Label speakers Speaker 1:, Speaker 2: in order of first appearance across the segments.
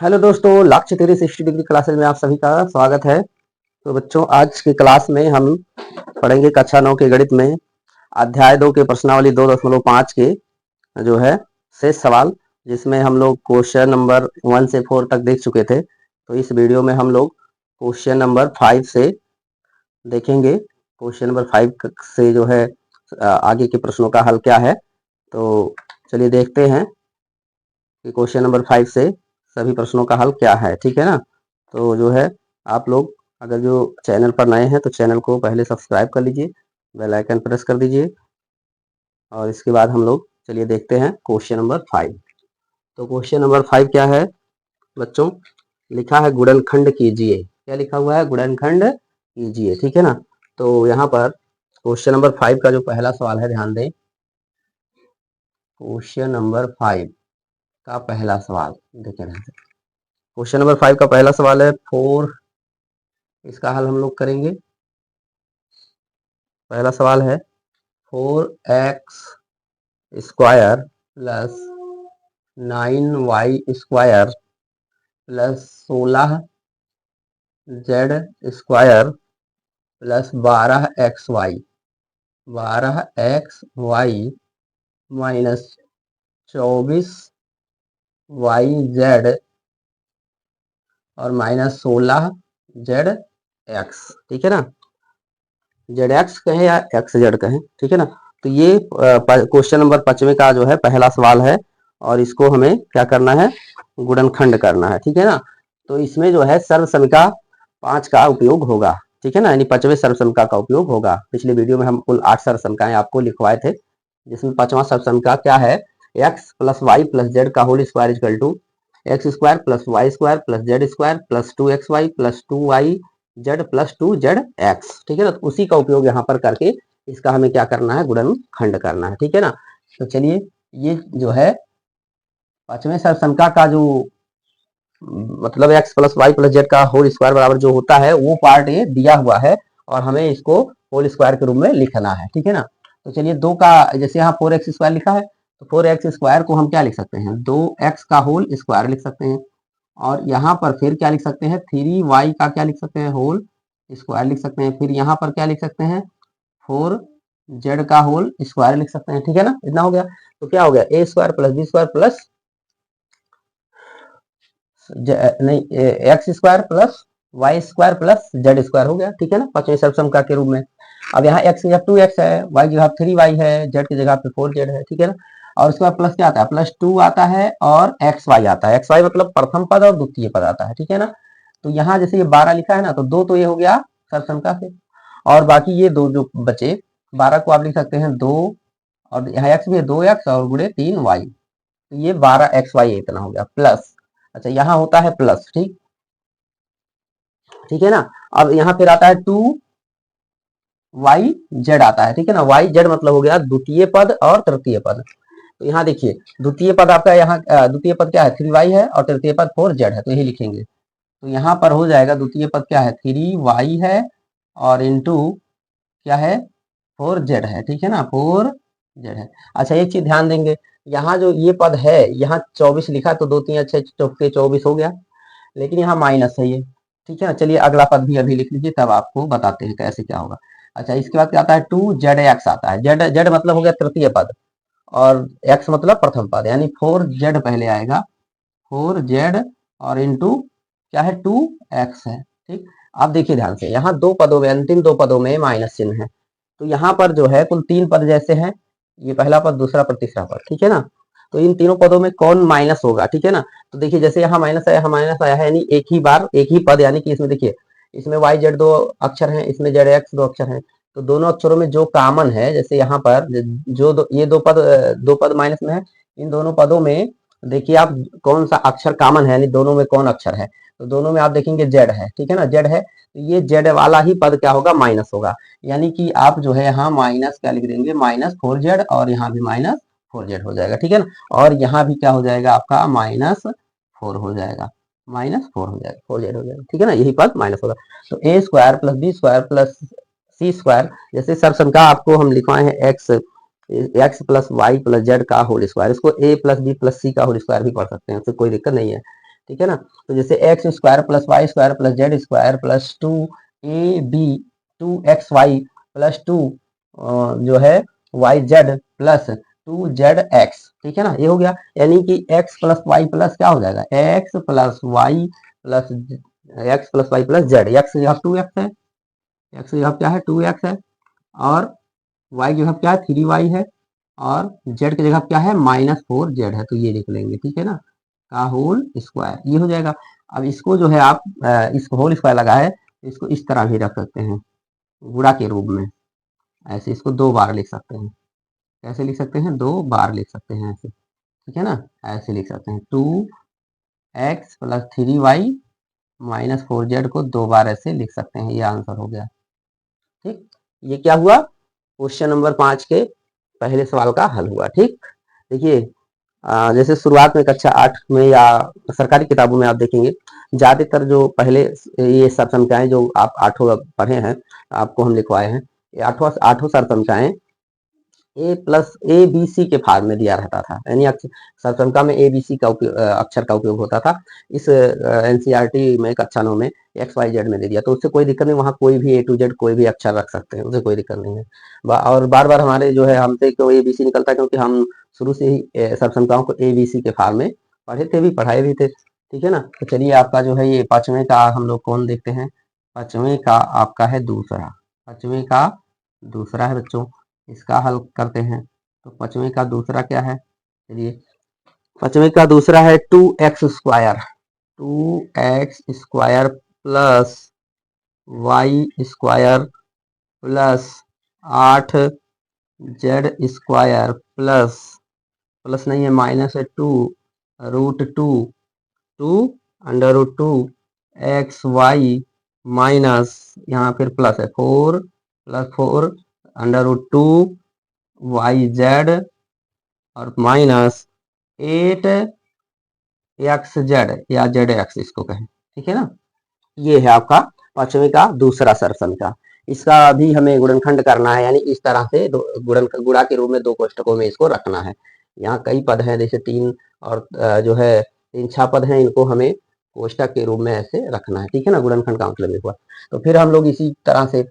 Speaker 1: Hello दोस्तों, लक्ष्य 360 degree classes में आप सभी का स्वागत है। तो बच्चों, आज की क्लास में हम पढ़ेंगे कक्षा 9 के गणित में अध्याय 2 के प्रश्नावली 2.5 के जो है शेष सवाल, जिसमें हम लोग क्वेश्चन नंबर 1 से 4 तक देख चुके थे। तो इस वीडियो में हम लोग क्वेश्चन नंबर 5 से देखेंगे। क्वेश्चन नंबर 5 से जो है आगे के प्रश्नों का हल क्या है। तो चलिए देखते हैं कि क्वेश्चन नंबर 5 से सभी प्रश्नों का हल क्या है। ठीक है ना। तो जो है आप लोग अगर जो चैनल पर नए हैं तो चैनल को पहले सब्सक्राइब कर लीजिए, बेल आइकन प्रेस कर दीजिए और इसके बाद हम लोग चलिए देखते हैं क्वेश्चन नंबर 5। तो क्वेश्चन नंबर 5 क्या है बच्चों, लिखा है गुणनखंड कीजिए। क्या लिखा हुआ है? गुणनखंड कीजिए। ठीक है ना। तो यहाँ पर क्वेश्चन नंबर 5 का जो पहला सवाल है, ध्यान दें। क्वेश्चन नंबर 5 का पहला सवाल देखें। क्वेश्चन नंबर 5 का पहला सवाल है 4। इसका हल हम लोग करेंगे। पहला सवाल है 4x square plus 9y square plus 16z square plus 12xy minus 24yz और माइनस 16zx। ठीक है ना। जेड कहें या एक्स जेड कहें, ठीक है ना। तो ये क्वेश्चन नंबर 5 का जो है पहला सवाल है और इसको हमें क्या करना है? गुणनखंड करना है। ठीक है ना। तो इसमें जो है सर्वसमिका 5 का उपयोग होगा। ठीक है ना, यानी 5वें सर्वसमिका का उपयोग होगा। पिछले वीडियो में हम कुल 8 सर्वसमिकाएं आपको लिखवाए थे, जिसमें 5वां सर्वसमिका क्या है? X plus Y plus Z का whole square equal to X square plus Y square plus Z square plus 2xy plus 2y Z plus 2z X. ठीक है ना। तो उसी का उपयोग यहाँ पर करके इसका हमें क्या करना है? गुणनखंड करना है। ठीक है ना। तो चलिए, ये जो है 5वें सर्वसमिका का जो मतलब x plus Y plus Z का होल स्क्वायर बराबर जो होता है वो पार्ट ये दिया हुआ है और हमें इसको होल स्क्वायर के रूप में लिखना है। ठीक है ना। तो चलिए, 2 का जैसे यहाँ 4x स्क्वायर लिखा है तो 4x स्क्वायर को हम क्या लिख सकते हैं? 2x का होल स्क्वायर लिख सकते हैं। और यहाँ पर फिर क्या लिख सकते हैं? 3y का क्या लिख सकते हैं? होल स्क्वायर लिख सकते हैं। फिर यहाँ पर क्या लिख सकते हैं? 4z का होल स्क्वायर लिख सकते हैं। ठीक है ना। इतना हो गया। तो क्या हो गया? A square plus B square plus नहीं X square plus Y square plus Z square हो गया। ठीक है ना, 5वें सर्वसमिका के रूप में। अब यहाँ एक्स की जगह 2x है, वाई की जगह 3y है, जेड की जगह पे 4z है। ठीक है ना। और उसके बाद प्लस क्या आता है? प्लस 2 आता है और एक्स वाई आता है। एक्स वाई मतलब प्रथम पद और द्वितीय पद आता है। ठीक है ना। तो यहाँ जैसे ये 12 लिखा है ना, तो 2 तो ये हो गया सर्वसमिका से, और बाकी ये 2 जो बचे 12 को आप लिख सकते हैं 2, और यहाँ एक्स भी है 2x और गुणे 3y, तो ये 12xy इतना हो गया प्लस। अच्छा, यहाँ होता है प्लस। ठीक ठीक है ना। अब यहाँ फिर आता है 2yz आता है। ठीक है ना। yz मतलब हो गया द्वितीय पद और तृतीय पद। तो यहाँ देखिए, द्वितीय पद आपका यहाँ द्वितीय पद क्या है? 3y है और तृतीय पद 4z है, तो यही लिखेंगे। तो यहाँ पर हो जाएगा द्वितीय पद क्या है? 3y है और इंटू क्या है? 4z है। ठीक है ना, 4z है। अच्छा, एक चीज ध्यान देंगे, यहाँ जो ये पद है यहाँ 24 लिखा, तो 2 3 अच्छे चौके 24 हो गया, लेकिन यहाँ माइनस है ये। ठीक है ना। चलिए, अगला पद भी अभी लिख लीजिए, तब आपको बताते हैं कैसे क्या होगा। अच्छा, इसके बाद क्या आता है? 2zx आता है। जेड जेड मतलब हो गया तृतीय पद और x मतलब प्रथम पद, यानी 4z पहले आएगा, 4z और इंटू क्या है? 2x है। ठीक। अब देखिए ध्यान से, यहाँ 2 पदों में, अंतिम 2 पदों में माइनस चिन्ह है, तो यहाँ पर जो है कुल 3 पद जैसे हैं, ये पहला पद, दूसरा पद, तीसरा पद। ठीक है ना। तो इन तीनों पदों में कौन माइनस होगा? ठीक है ना। तो देखिए, जैसे यहाँ माइनस आया, यहाँ माइनस आया है, यानी एक ही बार एक ही पद, यानी कि इसमें देखिए, इसमें वाई जेड 2 अक्षर हैं, इसमें जेड एक्स 2 अक्षर हैं, तो दोनों अक्षरों में जो कॉमन है, जैसे यहाँ पर जो ये 2 पद माइनस में है, इन दोनों पदों में देखिए आप कौन सा अक्षर कॉमन है, यानी दोनों में कौन अक्षर है? तो दोनों में आप देखेंगे जेड है। ठीक है ना, जेड है, तो ये जेड वाला ही पद क्या होगा? माइनस होगा। यानी कि आप जो है यहाँ माइनस क्या लिख देंगे? माइनस 4z, और यहाँ भी माइनस 4z हो जाएगा। ठीक है ना। और यहाँ भी क्या हो जाएगा आपका? माइनस 4 हो जाएगा, माइनस 4 हो जाएगा, 4z हो जाएगा। ठीक है ना, यही पद माइनस होगा। तो A square plus B square plus C square, जैसे सर्वसंख्या आपको हम लिखवाए हैं X plus Y plus Z का होल स्क्वायर, इसको A plus B plus C का होल स्क्वायर भी पढ़ सकते हैं, तो कोई दिक्कत नहीं है। ठीक है ना। तो जैसे x square plus Y square plus Z square plus 2ab 2xy plus 2 जो है वाई जेड प्लस 2zx, ठीक है ना, ये हो गया। यानी कि x प्लस वाई प्लस क्या हो जाएगा, x plus Y plus z. X की जगह 2x है, एक्स की जगह क्या है 2x है, और y की जगह क्या है 3y है, और z की जगह क्या है -4z है, तो ये लिख लेंगे, ठीक है ना, का होल स्क्वायर, ये हो जाएगा। अब इसको जो है आप इसको होल स्क्वायर लगा है, इसको इस तरह भी रख सकते हैं गुणा के रूप में, ऐसे इसको 2 बार लिख सकते हैं। कैसे लिख सकते हैं, 2 बार लिख सकते हैं ऐसे, ठीक है ना, ऐसे लिख सकते हैं 2x प्लस 3y -4z को 2 बार ऐसे लिख सकते हैं, ये आंसर हो गया। ठीक, ये क्या हुआ, क्वेश्चन नंबर 5 के पहले सवाल का हल हुआ। ठीक, देखिए जैसे शुरुआत में कक्षा 8 में या सरकारी किताबों में आप देखेंगे ज्यादातर जो पहले ये सब संख्याएं जो आप आठों पढ़े हैं, आपको हम लिखवाए हैं, ये आठों आठों सर संख्याएं ए प्लस ए बी सी के फार्म में दिया रहता था, यानी सर संख्या में ए बी सी का अक्षर का उपयोग होता था। इस एनसीईआरटी में कक्षा 9 में एक्स वाई जेड में दे दिया, तो उससे कोई दिक्कत नहीं, वहाँ कोई भी ए टू जेड कोई भी अक्षर रख सकते हैं, उससे कोई दिक्कत नहीं है। और बार बार हमारे जो है हमसे क्यों ए बी सी निकलता है, क्योंकि हम शुरू से ही सब संख्याओं को ए बी सी के फार्म में पढ़े थे भी, पढ़ाए भी थे, ठीक है ना। तो चलिए आपका जो है ये पांचवें का हम लोग कौन देखते हैं, पांचवें का आपका है दूसरा, पांचवें का दूसरा है बच्चों, इसका हल करते हैं। तो पांचवें का दूसरा क्या है, चलिए पांचवें का दूसरा है 2x² 2x² plus Y square plus 8z² plus, plus नहीं है माइनस है 2 root 2 2 under root 2 x y minus, यहाँ फिर प्लस है 4 plus 4 under root 2 y z और माइनस 8 एक्स जेड या जेड एक्स इसको कहें, ठीक है ना। ये है आपका पांचवें का दूसरा सरसन का, इसका अभी हमें गुणनखंड करना है, यानी इस तरह से गुणा के रूप में 2 कोष्टकों में इसको रखना है। यहाँ कई पद हैं, जैसे 3 और जो है 3-6 पद हैं, इनको हमें कोष्टक के रूप में ऐसे रखना है, ठीक है ना, गुणनखंड का मतलब हुआ। तो फिर हम लोग इसी तरह से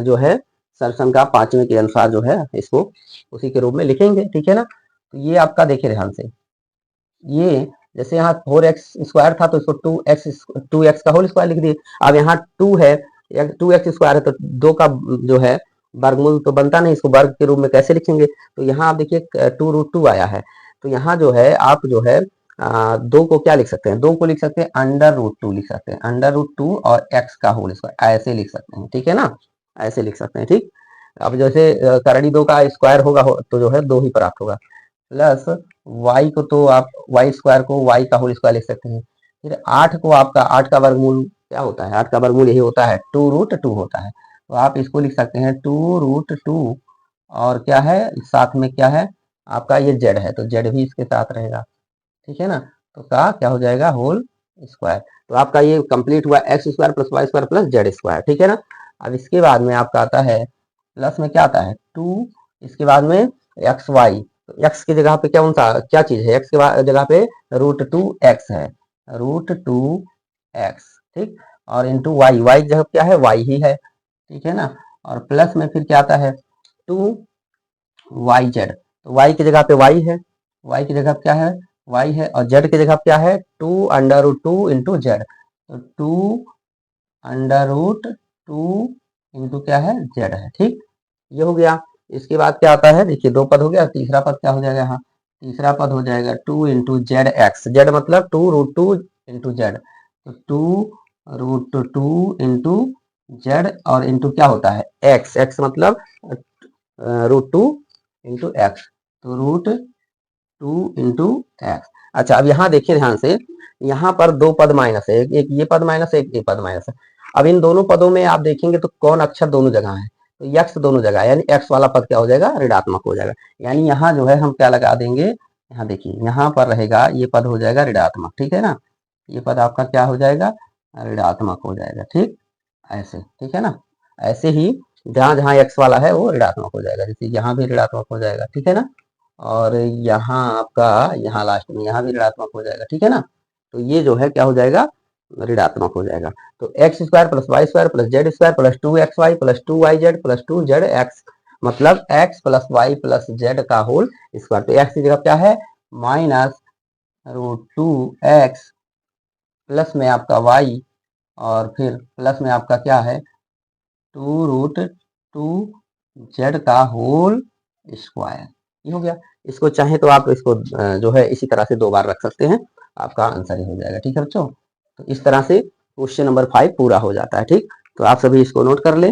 Speaker 1: जो है सरसन का पांचवें के अनुसार जो है इसको उसी के रूप में लिखेंगे, ठीक है ना। तो ये आपका देखिए ध्यान से, ये जैसे यहाँ 4x² था तो इसको 2x का होल स्क्वायर लिख दिए। अब यहाँ 2 है, 2x² है, तो 2 का जो है वर्गमूल तो बनता नहीं, इसको वर्ग के रूप में कैसे लिखेंगे, तो यहाँ आप देखिए 2√2 आया है, तो यहाँ जो है आप जो है 2 को क्या लिख सकते हैं, 2 को लिख सकते हैं √2 लिख सकते हैं, √2 और x का होल स्क्वायर ऐसे लिख सकते हैं, ठीक है ना, ऐसे लिख सकते हैं। ठीक, अब जैसे करड़ी 2 का स्क्वायर होगा तो जो है 2 ही प्राप्त होगा, प्लस y को तो आप y² को y का होल स्क्वायर लिख सकते हैं। फिर 8 को आपका 8 का वर्गमूल क्या होता है, 8 का वर्गमूल यही होता है 2√2 होता है, तो आप इसको लिख सकते हैं 2√2 और क्या है साथ में क्या है आपका ये z है, तो z भी इसके साथ रहेगा, ठीक है ना, तो का क्या हो जाएगा होल स्क्वायर। तो आपका ये कंप्लीट हुआ x² plus y² plus z², ठीक है ना। अब इसके बाद में आपका आता है प्लस में क्या आता है 2, इसके बाद में xy, तो x की जगह पे क्या सा क्या चीज है, x के जगह पे √2x है, √2x, ठीक, और इंटू वाई, वाई जगह क्या है y ही है, ठीक है ना, और प्लस में फिर क्या आता है 2yz, तो y की जगह पे y है, y की जगह क्या है y है, और z की जगह क्या है 2√2 इंटू जेड, तो 2√2 इंटू क्या है z है, ठीक, ये हो गया। इसके बाद क्या आता है, देखिए 2 पद हो गया, तीसरा पद क्या हो जाएगा, यहाँ तीसरा पद हो जाएगा 2 इंटू जेड एक्स, जेड मतलब 2√2 इंटू जेड, तो 2√2 इंटू जेड और इंटू क्या होता है एक्स, एक्स मतलब √2 इंटू एक्स, तो √2 इंटू एक्स। अच्छा अब यहाँ देखिए ध्यान से, यहाँ पर 2 पद माइनस है, एक ये पद माइनस है, एक ये पद माइनस है। अब इन दोनों पदों में आप देखेंगे तो कौन अक्षर दोनों जगह है, तो यक्स दोनों जगह, यानी एक्स वाला पद क्या हो जाएगा ऋणात्मक हो जाएगा, यानी यहाँ जो है हम क्या लगा देंगे, यहाँ देखिए यहाँ पर रहेगा ये पद हो जाएगा ऋणात्मक, ठीक है ना, ये पद आपका क्या हो जाएगा ऋणात्मक हो जाएगा, ठीक, ऐसे, ठीक है ना। ऐसे ही जहाँ जहाँ एक्स वाला है वो ऋणात्मक हो जाएगा, जैसे यहाँ भी ऋणात्मक हो जाएगा, ठीक है ना, और यहाँ आपका यहाँ लास्ट में यहाँ भी ऋणात्मक हो जाएगा, ठीक है ना। तो ये जो है क्या हो जाएगा, ऋणात्मक हो जाएगा। तो x square plus Y square plus Z square plus 2xy plus 2yz plus 2zx, मतलब x plus Y plus Z का होल स्क्वायर। तो x की जगह क्या है, -√2x प्लस में आपका y, और फिर प्लस में आपका क्या है 2√2z का होल स्क्वायर। ये हो गया। इसको चाहे तो आप इसको जो है इसी तरह से 2 बार रख सकते हैं, आपका आंसर ही हो जाएगा। ठीक है बच्चों, तो इस तरह से क्वेश्चन नंबर 5 पूरा हो जाता है। ठीक, तो आप सभी इसको नोट कर ले।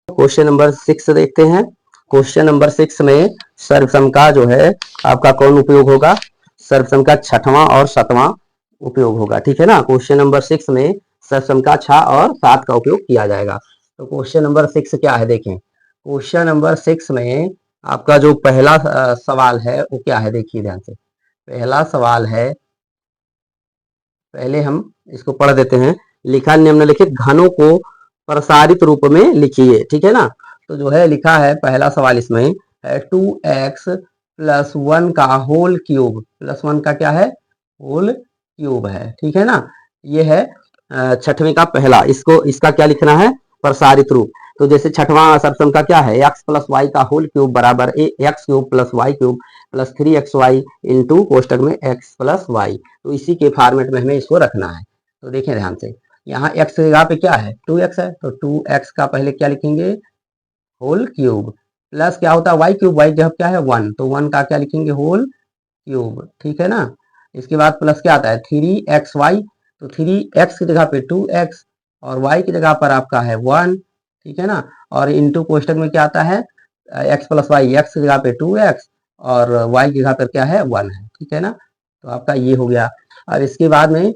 Speaker 1: क्वेश्चन नंबर 6 देखते हैं। क्वेश्चन नंबर 6 में सर्वसम का जो है आपका कौन उपयोग होगा, सर्वसम का 6वां और 7वां उपयोग होगा। ठीक है ना, क्वेश्चन नंबर 6 में सर्वसम का 6 और 7 का उपयोग किया जाएगा। तो क्वेश्चन नंबर 6 क्या है, देखें। क्वेश्चन नंबर 6 में आपका जो पहला सवाल है वो क्या है, देखिए ध्यान से। पहला सवाल है, पहले हम इसको पढ़ देते हैं। लिखा निम्नलिखित घनों को प्रसारित रूप में लिखिए। ठीक है ना, तो जो है लिखा है पहला सवाल इसमें है 2x प्लस 1 का होल क्यूब, प्लस 1 का क्या है, होल क्यूब है। ठीक है ना, ये है 6वें का पहला। इसको इसका क्या लिखना है, प्रसारित रूप। तो जैसे 6वां सर्वसम का क्या है, x प्लस वाई का होल क्यूब बराबर x cube plus Y cube plus 3xy into कोष्टक में x प्लस वाई। तो इसी के फॉर्मेट में हमें इसको रखना है। तो देखें ध्यान से, यहाँ x की जगह पे क्या है 2x है, तो 2x का पहले क्या लिखेंगे, होल क्यूब, प्लस क्या होता है y क्यूब, y जब क्या है 1, तो 1 का क्या लिखेंगे, होल क्यूब। ठीक है ना, इसके बाद प्लस क्या आता है 3xy, तो 3x की जगह पे 2x और y की जगह पर आपका है 1। ठीक है ना, और इंटू कोष्टक में क्या आता है x प्लस वाई, x की जगह पे 2x और y की जगह पर क्या है 1 है। ठीक है ना, तो आपका ये हो गया। अब इसके बाद में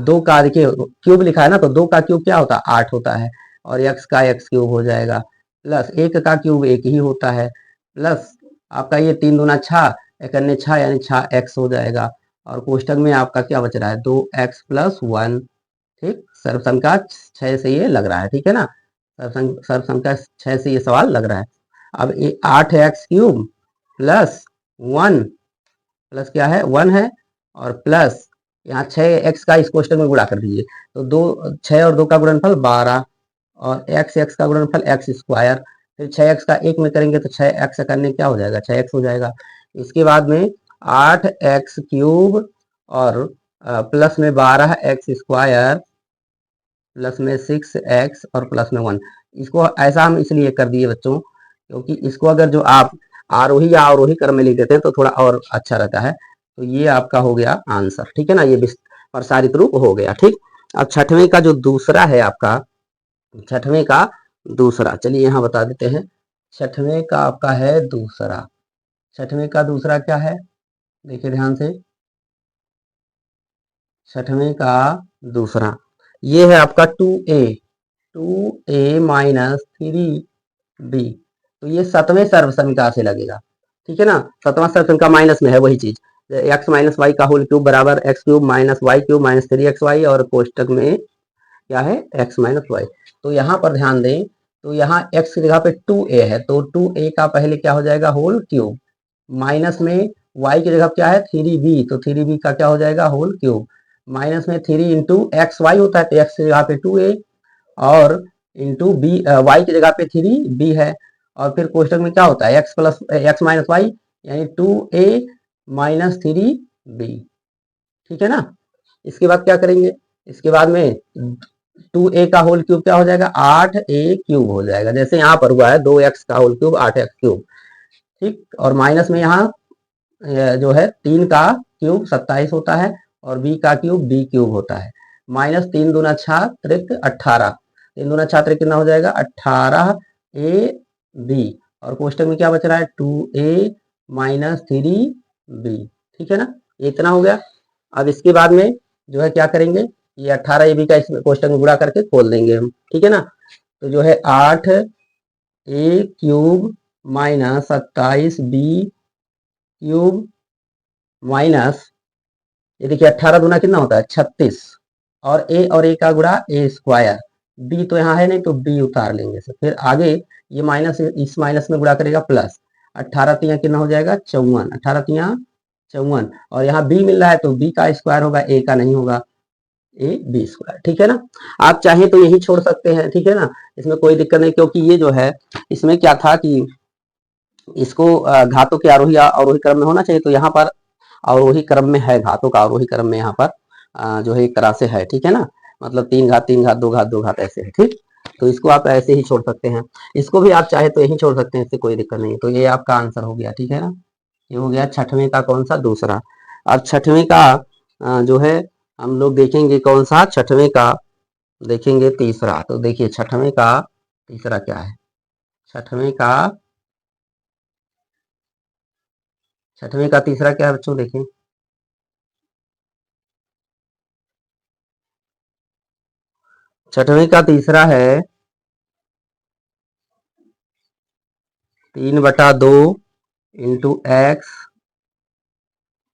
Speaker 1: 2 का देखिए क्यूब लिखा है ना, तो 2 का क्यूब क्या होता है 8 होता है, और x का x क्यूब हो जाएगा, प्लस 1 का क्यूब 1 ही होता है, प्लस आपका ये 3 दूना 6, एक अन्य 6 यानी 6x हो जाएगा, और कोष्टक में आपका क्या बच रहा है 2x प्लस 1। ठीक, सर्वसम का 6 से ये लग रहा है। ठीक है ना, सर्वसम का 6 से ये सवाल लग रहा है। अब ये 8x क्यूब प्लस 1, प्लस क्या है 1 है, और प्लस यहाँ 6x का इस कोष्टक में गुणा कर दीजिए, तो 6 और 2 का गुणनफल 12, और x का गुणनफल x स्क्वायर, फिर 6x का 1 में करेंगे तो 6x करने क्या हो जाएगा 6x हो जाएगा। इसके बाद में 8x क्यूब और प्लस में 12x स्क्वायर प्लस में 6x और प्लस में 1। इसको ऐसा हम इसलिए कर दिए बच्चों, क्योंकि इसको अगर जो आप आरोही या अवरोही क्रम में लिख देते हैं तो थोड़ा और अच्छा रहता है। तो ये आपका हो गया आंसर। ठीक है ना, ये प्रसारित रूप हो गया। ठीक, अब 6वें का जो दूसरा है आपका, 6वें का दूसरा, चलिए यहाँ बता देते हैं। 6वें का आपका है दूसरा, 6वें का दूसरा क्या है, देखिए ध्यान से। 6वें का दूसरा ये है आपका 2a माइनस 3b, तो ये 7वें सर्वसमीकरण से लगेगा। ठीक है ना, 7वां सर्वसमीकरण माइनस में है वही चीज, x माइनस वाई का होल क्यूब बराबर x cube minus Y cube minus 3xy, और कोष्टक में क्या है x माइनस वाई। तो यहाँ पर ध्यान दें, तो यहाँ x की जगह पे 2a है, तो 2a का पहले क्या हो जाएगा होल क्यूब, माइनस में y की जगह क्या है 3b, तो 3b का क्या हो जाएगा होल क्यूब, माइनस में 3 इंटू एक्स वाई होता है, तो x की जगह पे 2a, और इंटू बी वाई की जगह पे 3b है, और फिर कोष्टक में क्या होता है x माइनस वाई यानी 2a माइनस 3b। ठीक है ना, इसके बाद क्या करेंगे, इसके बाद में 2a का होल क्यूब क्या हो जाएगा 8a क्यूब हो जाएगा, जैसे यहाँ पर हुआ है 2x का होल क्यूब 8x क्यूब। ठीक, और माइनस में यहाँ जो है 3 का क्यूब 27 होता है, और b का क्यूब b क्यूब होता है, माइनस 3 दूना 6 त्रिक 18, 3 दूना 6 त्रिक कितना हो जाएगा 18ab, और कोष्टक में क्या बच रहा है 2a माइनस 3b। ठीक है ना, इतना हो गया। अब इसके बाद में जो है क्या करेंगे, ये 18ab का इसमें कोष्टक में गुणा करके खोल देंगे हम। ठीक है ना, तो जो है 8a cube minus 27b cube minus, ये देखिए 18 दूना कितना होता है 36, और a का गुणा a स्क्वायर, b तो यहाँ है नहीं तो b उतार लेंगे से, फिर आगे ये माइनस इस माइनस में गुणा करेगा प्लस, 18 तिया कितना हो जाएगा 54, 18 तिया 54, और यहाँ बी मिल रहा है तो बी का स्क्वायर होगा, ए का नहीं होगा, ए बी स्क्वायर, ठीक है ना। आप चाहें तो यही छोड़ सकते हैं, ठीक है ना, इसमें कोई दिक्कत नहीं, क्योंकि ये जो है इसमें क्या था कि इसको घातों के आरोही अवरोही क्रम में होना चाहिए, तो यहाँ पर अवरोही क्रम में है, घातों का अवरोही क्रम में यहाँ पर जो है एक तरह से है, ठीक है ना, मतलब 3 घात 3 घात 2 घात 2 घात ऐसे है, ठीक। तो इसको आप ऐसे ही छोड़ सकते हैं, इसको भी आप चाहे तो यही छोड़ सकते हैं, इससे कोई दिक्कत नहीं। तो ये आपका आंसर हो गया, ठीक है ना, ये हो गया छठवें का कौन सा दूसरा। अब छठवें का जो है हम लोग देखेंगे कौन सा, छठवें का देखेंगे तीसरा। तो देखिए छठवें का तीसरा क्या है, छठवें का तीसरा क्या है बच्चों, देखिए छठवें का तीसरा है 3/2 इंटू एक्स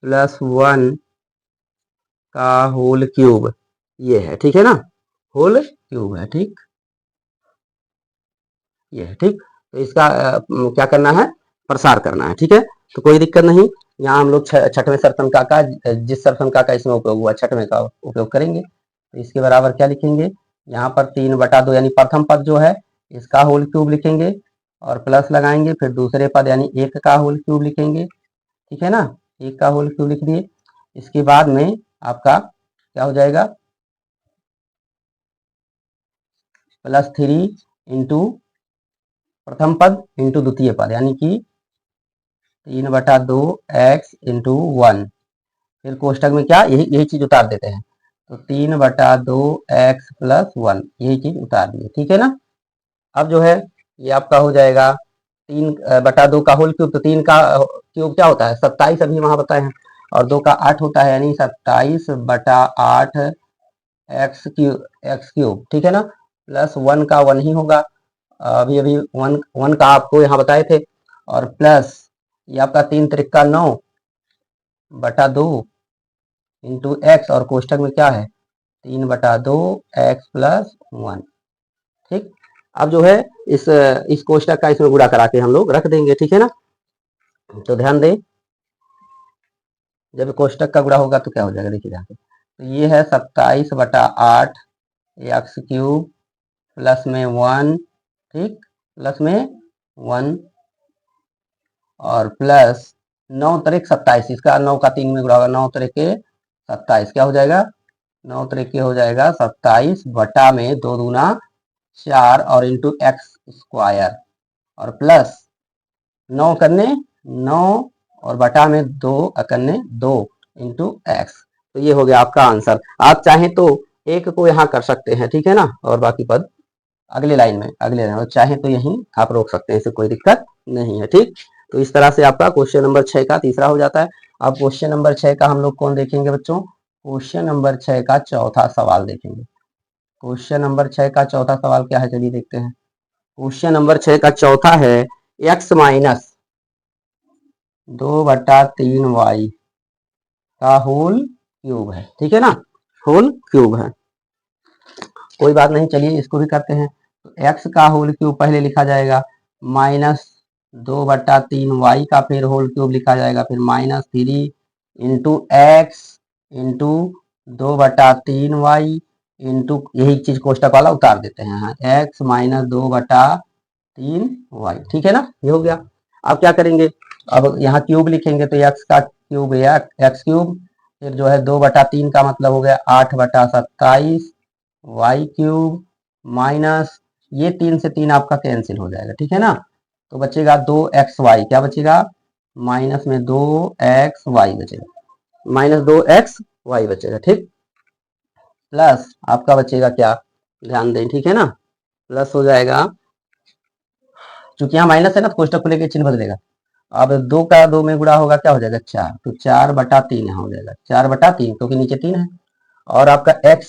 Speaker 1: प्लस 1 का होल क्यूब, ये है, ठीक है ना, होल क्यूब है, ठीक, ये है, ठीक। तो इसका क्या करना है, प्रसार करना है, ठीक है। तो कोई दिक्कत नहीं, यहाँ हम लोग छठवें सर्वसंख्या का जिस सर्वसंख्या का इसमें उपयोग हुआ छठवें का उपयोग करेंगे। तो इसके बराबर क्या लिखेंगे, यहाँ पर 3/2 यानी प्रथम पद जो है इसका होल क्यूब लिखेंगे और प्लस लगाएंगे, फिर दूसरे पद यानी 1 का होल क्यूब लिखेंगे, ठीक है ना, 1 का होल क्यूब लिख दिए। इसके बाद में आपका क्या हो जाएगा, +3 इंटू प्रथम पद इंटू द्वितीय पद, यानी कि 3/2 एक्स इंटू 1, फिर कोष्टक में क्या यही यही चीज उतार देते हैं, तो 3/2 एक्स प्लस 1, यही चीज उतार दिए, ठीक है ना। अब जो है ये आपका हो जाएगा 3/2 का होल क्यूब, तो 3 का क्यूब क्या होता है 27, अभी वहां बताए हैं, और 2 का 8 होता है, यानी 27/8 एक्स क्यूब, ठीक है ना, प्लस 1 का 1 ही होगा, अभी अभी 1 का आपको यहाँ बताए थे, और प्लस ये आपका 3 × 9/2 इंटू एक्स, और कोष्टक में क्या है 3/2 एक्स प्लस 1, ठीक। अब जो है इस कोष्टक का इसमें गुणा करा के हम लोग रख देंगे, ठीक है ना। तो ध्यान दें, जब कोष्टक का गुणा होगा तो क्या हो जाएगा, देखिए ध्यान से, तो ये है 27/8 एक्स क्यूब प्लस में 1, ठीक, प्लस में 1 और प्लस 9 × 27, इसका 9 का 3 में गुणा होगा, 9 × 27 क्या हो जाएगा, 9 × हो जाएगा 27 बटा में 2 दूना 4 और इंटू एक्स स्क्वायर, और प्लस 9 करने 9 और बटा में 2 करने 2 इंटू एक्स। तो ये हो गया आपका आंसर। आप चाहें तो एक को यहाँ कर सकते हैं, ठीक है ना, और बाकी पद अगले लाइन में, अगले लाइन में चाहे तो यहीं आप रोक सकते हैं, इससे कोई दिक्कत नहीं है, ठीक। तो इस तरह से आपका क्वेश्चन नंबर 6 का तीसरा हो जाता है। अब क्वेश्चन नंबर 6 का हम लोग कौन देखेंगे बच्चों, क्वेश्चन नंबर 6 का चौथा सवाल देखेंगे। क्वेश्चन नंबर 6 का चौथा सवाल क्या है, चलिए देखते हैं। क्वेश्चन नंबर 6 का चौथा है x माइनस 2/3y का होल क्यूब है, ठीक है ना, होल क्यूब है, कोई बात नहीं, चलिए इसको भी करते हैं। तो x का होल क्यूब पहले लिखा जाएगा, माइनस 2/3y का फिर होल क्यूब लिखा जाएगा, फिर -3 into x into 2/3y into यही चीज कोष्टक वाला उतार देते हैं, हाँ x माइनस 2/3y, ठीक है ना, ये हो गया। अब क्या करेंगे, अब यहाँ क्यूब लिखेंगे, तो x का क्यूब है एक्स क्यूब, फिर जो है 2/3 का मतलब हो गया 8/27 वाई क्यूब, माइनस ये 3 से 3 आपका कैंसिल हो जाएगा, ठीक है ना, तो बचेगा 2xy, क्या बचेगा, माइनस में 2xy बचेगा, -2xy बचेगा, ठीक, प्लस आपका बचेगा क्या, ध्यान दें, ठीक है ना, प्लस हो जाएगा, चूंकि यहाँ माइनस है ना तो कोष्टक को लेकर चिन्ह बदलेगा, अब 2 का 2 में गुणा होगा क्या हो जाएगा 4, तो 4/3 यहाँ हो जाएगा, 4/3 क्योंकि नीचे 3 है, और आपका x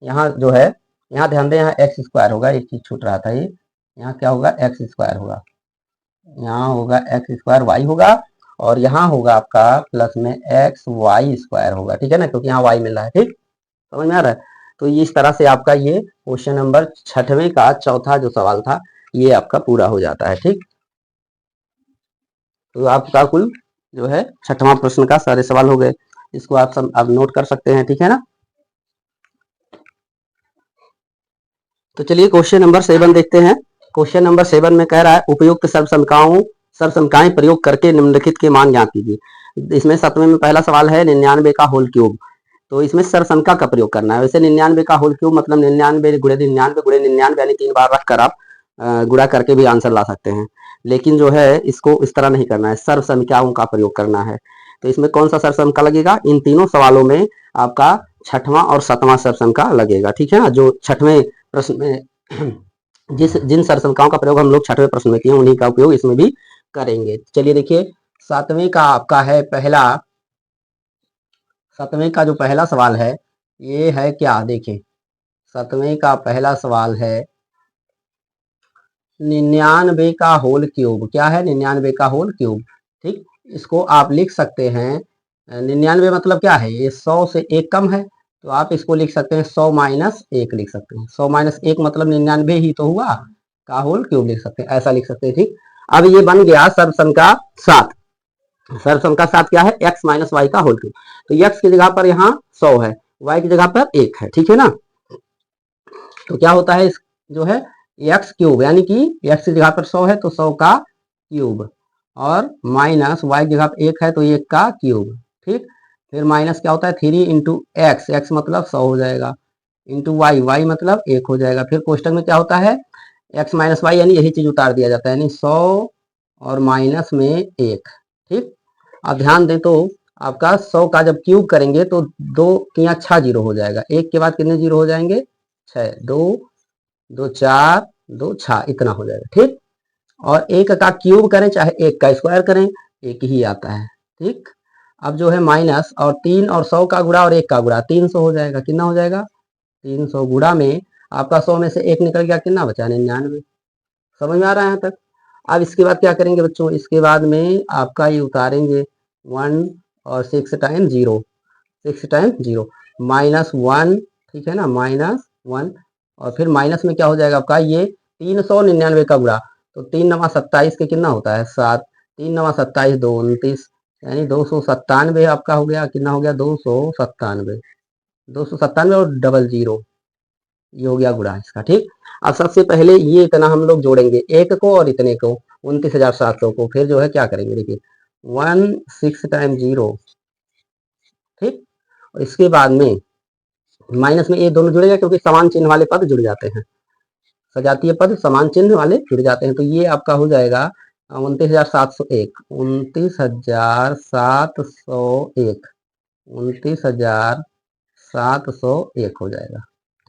Speaker 1: यहाँ जो है, यहाँ ध्यान दें, यहाँ एक्स स्क्वायर होगा, एक चीज छूट रहा था, ये यहाँ क्या होगा एक्स स्क्वायर होगा, यहाँ होगा एक्स स्क्वायर वाई होगा, और यहाँ होगा आपका प्लस में एक्स वाई स्क्वायर होगा, ठीक है ना, क्योंकि यहाँ वाई मिल रहा है, ठीक, समझ में आ रहा है। तो ये इस तरह से आपका ये क्वेश्चन नंबर 6वें का चौथा जो सवाल था ये आपका पूरा हो जाता है, ठीक। तो आपका कुल जो है 6वां प्रश्न का सारे सवाल हो गए। इसको आप सब आप नोट कर सकते हैं, ठीक है ना। तो चलिए क्वेश्चन नंबर 7 देखते हैं। क्वेश्चन नंबर 7 में कह रहा है उपयुक्त सर्वसंख्याएं प्रयोग करके निम्नलिखित के मान ज्ञात कीजिए। इसमें 7वें में पहला सवाल है 99 का होल क्यूब। तो इसमें सर्वसंख्या का प्रयोग करना है। वैसे 99 का होल क्यूब मतलब 99 गुणे 99 गुणे 99 यानी 3 बार रखकर आप गुणा करके भी आंसर ला सकते हैं। लेकिन जो है इसको इस तरह नहीं करना है, सर्व संख्याओं का प्रयोग करना है। तो इसमें कौन सा सर्व संख्या लगेगा? इन तीनों सवालों में आपका 6वां और 7वां सर्व संख्या लगेगा, ठीक है ना। जो 6वें प्रश्न में जिन सर्व संख्याओं का प्रयोग हम लोग 6वें प्रश्न में किए उन्हीं का उपयोग इसमें भी करेंगे। चलिए देखिए 7वें का आपका है पहला, 7वें का जो पहला सवाल है ये है क्या, देखिए 7वें का पहला सवाल है 99 का होल क्यूब। क्या है? 99 का होल क्यूब, ठीक। इसको आप लिख सकते हैं 99 मतलब क्या है? ये 100 से 1 कम है, तो आप इसको लिख सकते हैं 100 माइनस 1 लिख सकते हैं। 100 माइनस 1 मतलब 99 ही तो हुआ, का होल क्यूब लिख सकते हैं, ऐसा लिख सकते हैं, ठीक। अब ये बन गया सर्व संख्या 7। सर्व संख्या 7 क्या है? x माइनस वाई का होल क्यूब। तो x की जगह पर यहाँ 100 है, y की जगह पर 1 है, ठीक है ना। तो क्या होता है इस जो है एक्स क्यूब, यानी कि एक्स की जगह पर 100 है तो 100 का क्यूब, और माइनस वाई की जगह पर 1 है तो 1 का क्यूब, ठीक। फिर माइनस क्या होता है 3 इंटू एक्स, एक्स मतलब 100 हो जाएगा, इंटू वाई, वाई मतलब 1 हो जाएगा। फिर कोष्टक में क्या होता है एक्स माइनस वाई, यानी यही चीज उतार दिया जाता है, यानी 100 और माइनस में 1, ठीक। अब ध्यान दें तो आपका 100 का जब क्यूब करेंगे तो 2 के यहाँ 6 जीरो हो जाएगा, 1 के बाद कितने जीरो हो जाएंगे? 6, 2 2 4 2 6, इतना हो जाएगा, ठीक। और 1 का क्यूब करें चाहे 1 का स्क्वायर करें, 1 ही आता है, ठीक। अब जो है माइनस और 3 और 100 का गुणा और 1 का गुणा 300 हो जाएगा। कितना हो जाएगा? 300 गुणा में आपका 100 में से 1 निकल गया, कितना बचा? 99। समझ में आ रहा है यहाँ तक? अब इसके बाद क्या करेंगे बच्चों? इसके बाद में आपका ये उतारेंगे 1 और 6 टाइम 0, 6 टाइम 0 माइनस 1, ठीक है ना, माइनस 1। और फिर माइनस में क्या हो जाएगा आपका ये 399 का गुणा, तो 3 नवा 27 के कितना होता है? 7, 3 नवा 27 2 29, यानी 297 आपका हो गया। कितना हो गया? 297, 297 और डबल जीरो, ये हो गया गुणा इसका, ठीक। अब सबसे पहले ये इतना हम लोग जोड़ेंगे, एक को और इतने को 29,700 को, फिर जो है क्या करेंगे देखिए 1 6 टाइम 0, ठीक। और इसके बाद में माइनस में ये दोनों जुड़ेगा क्योंकि समान चिन्ह वाले पद जुड़ जाते हैं, सजातीय पद समान चिन्ह वाले जुड़ जाते हैं। तो ये आपका हो जाएगा 29,701, 29,701, 29,701 हो जाएगा,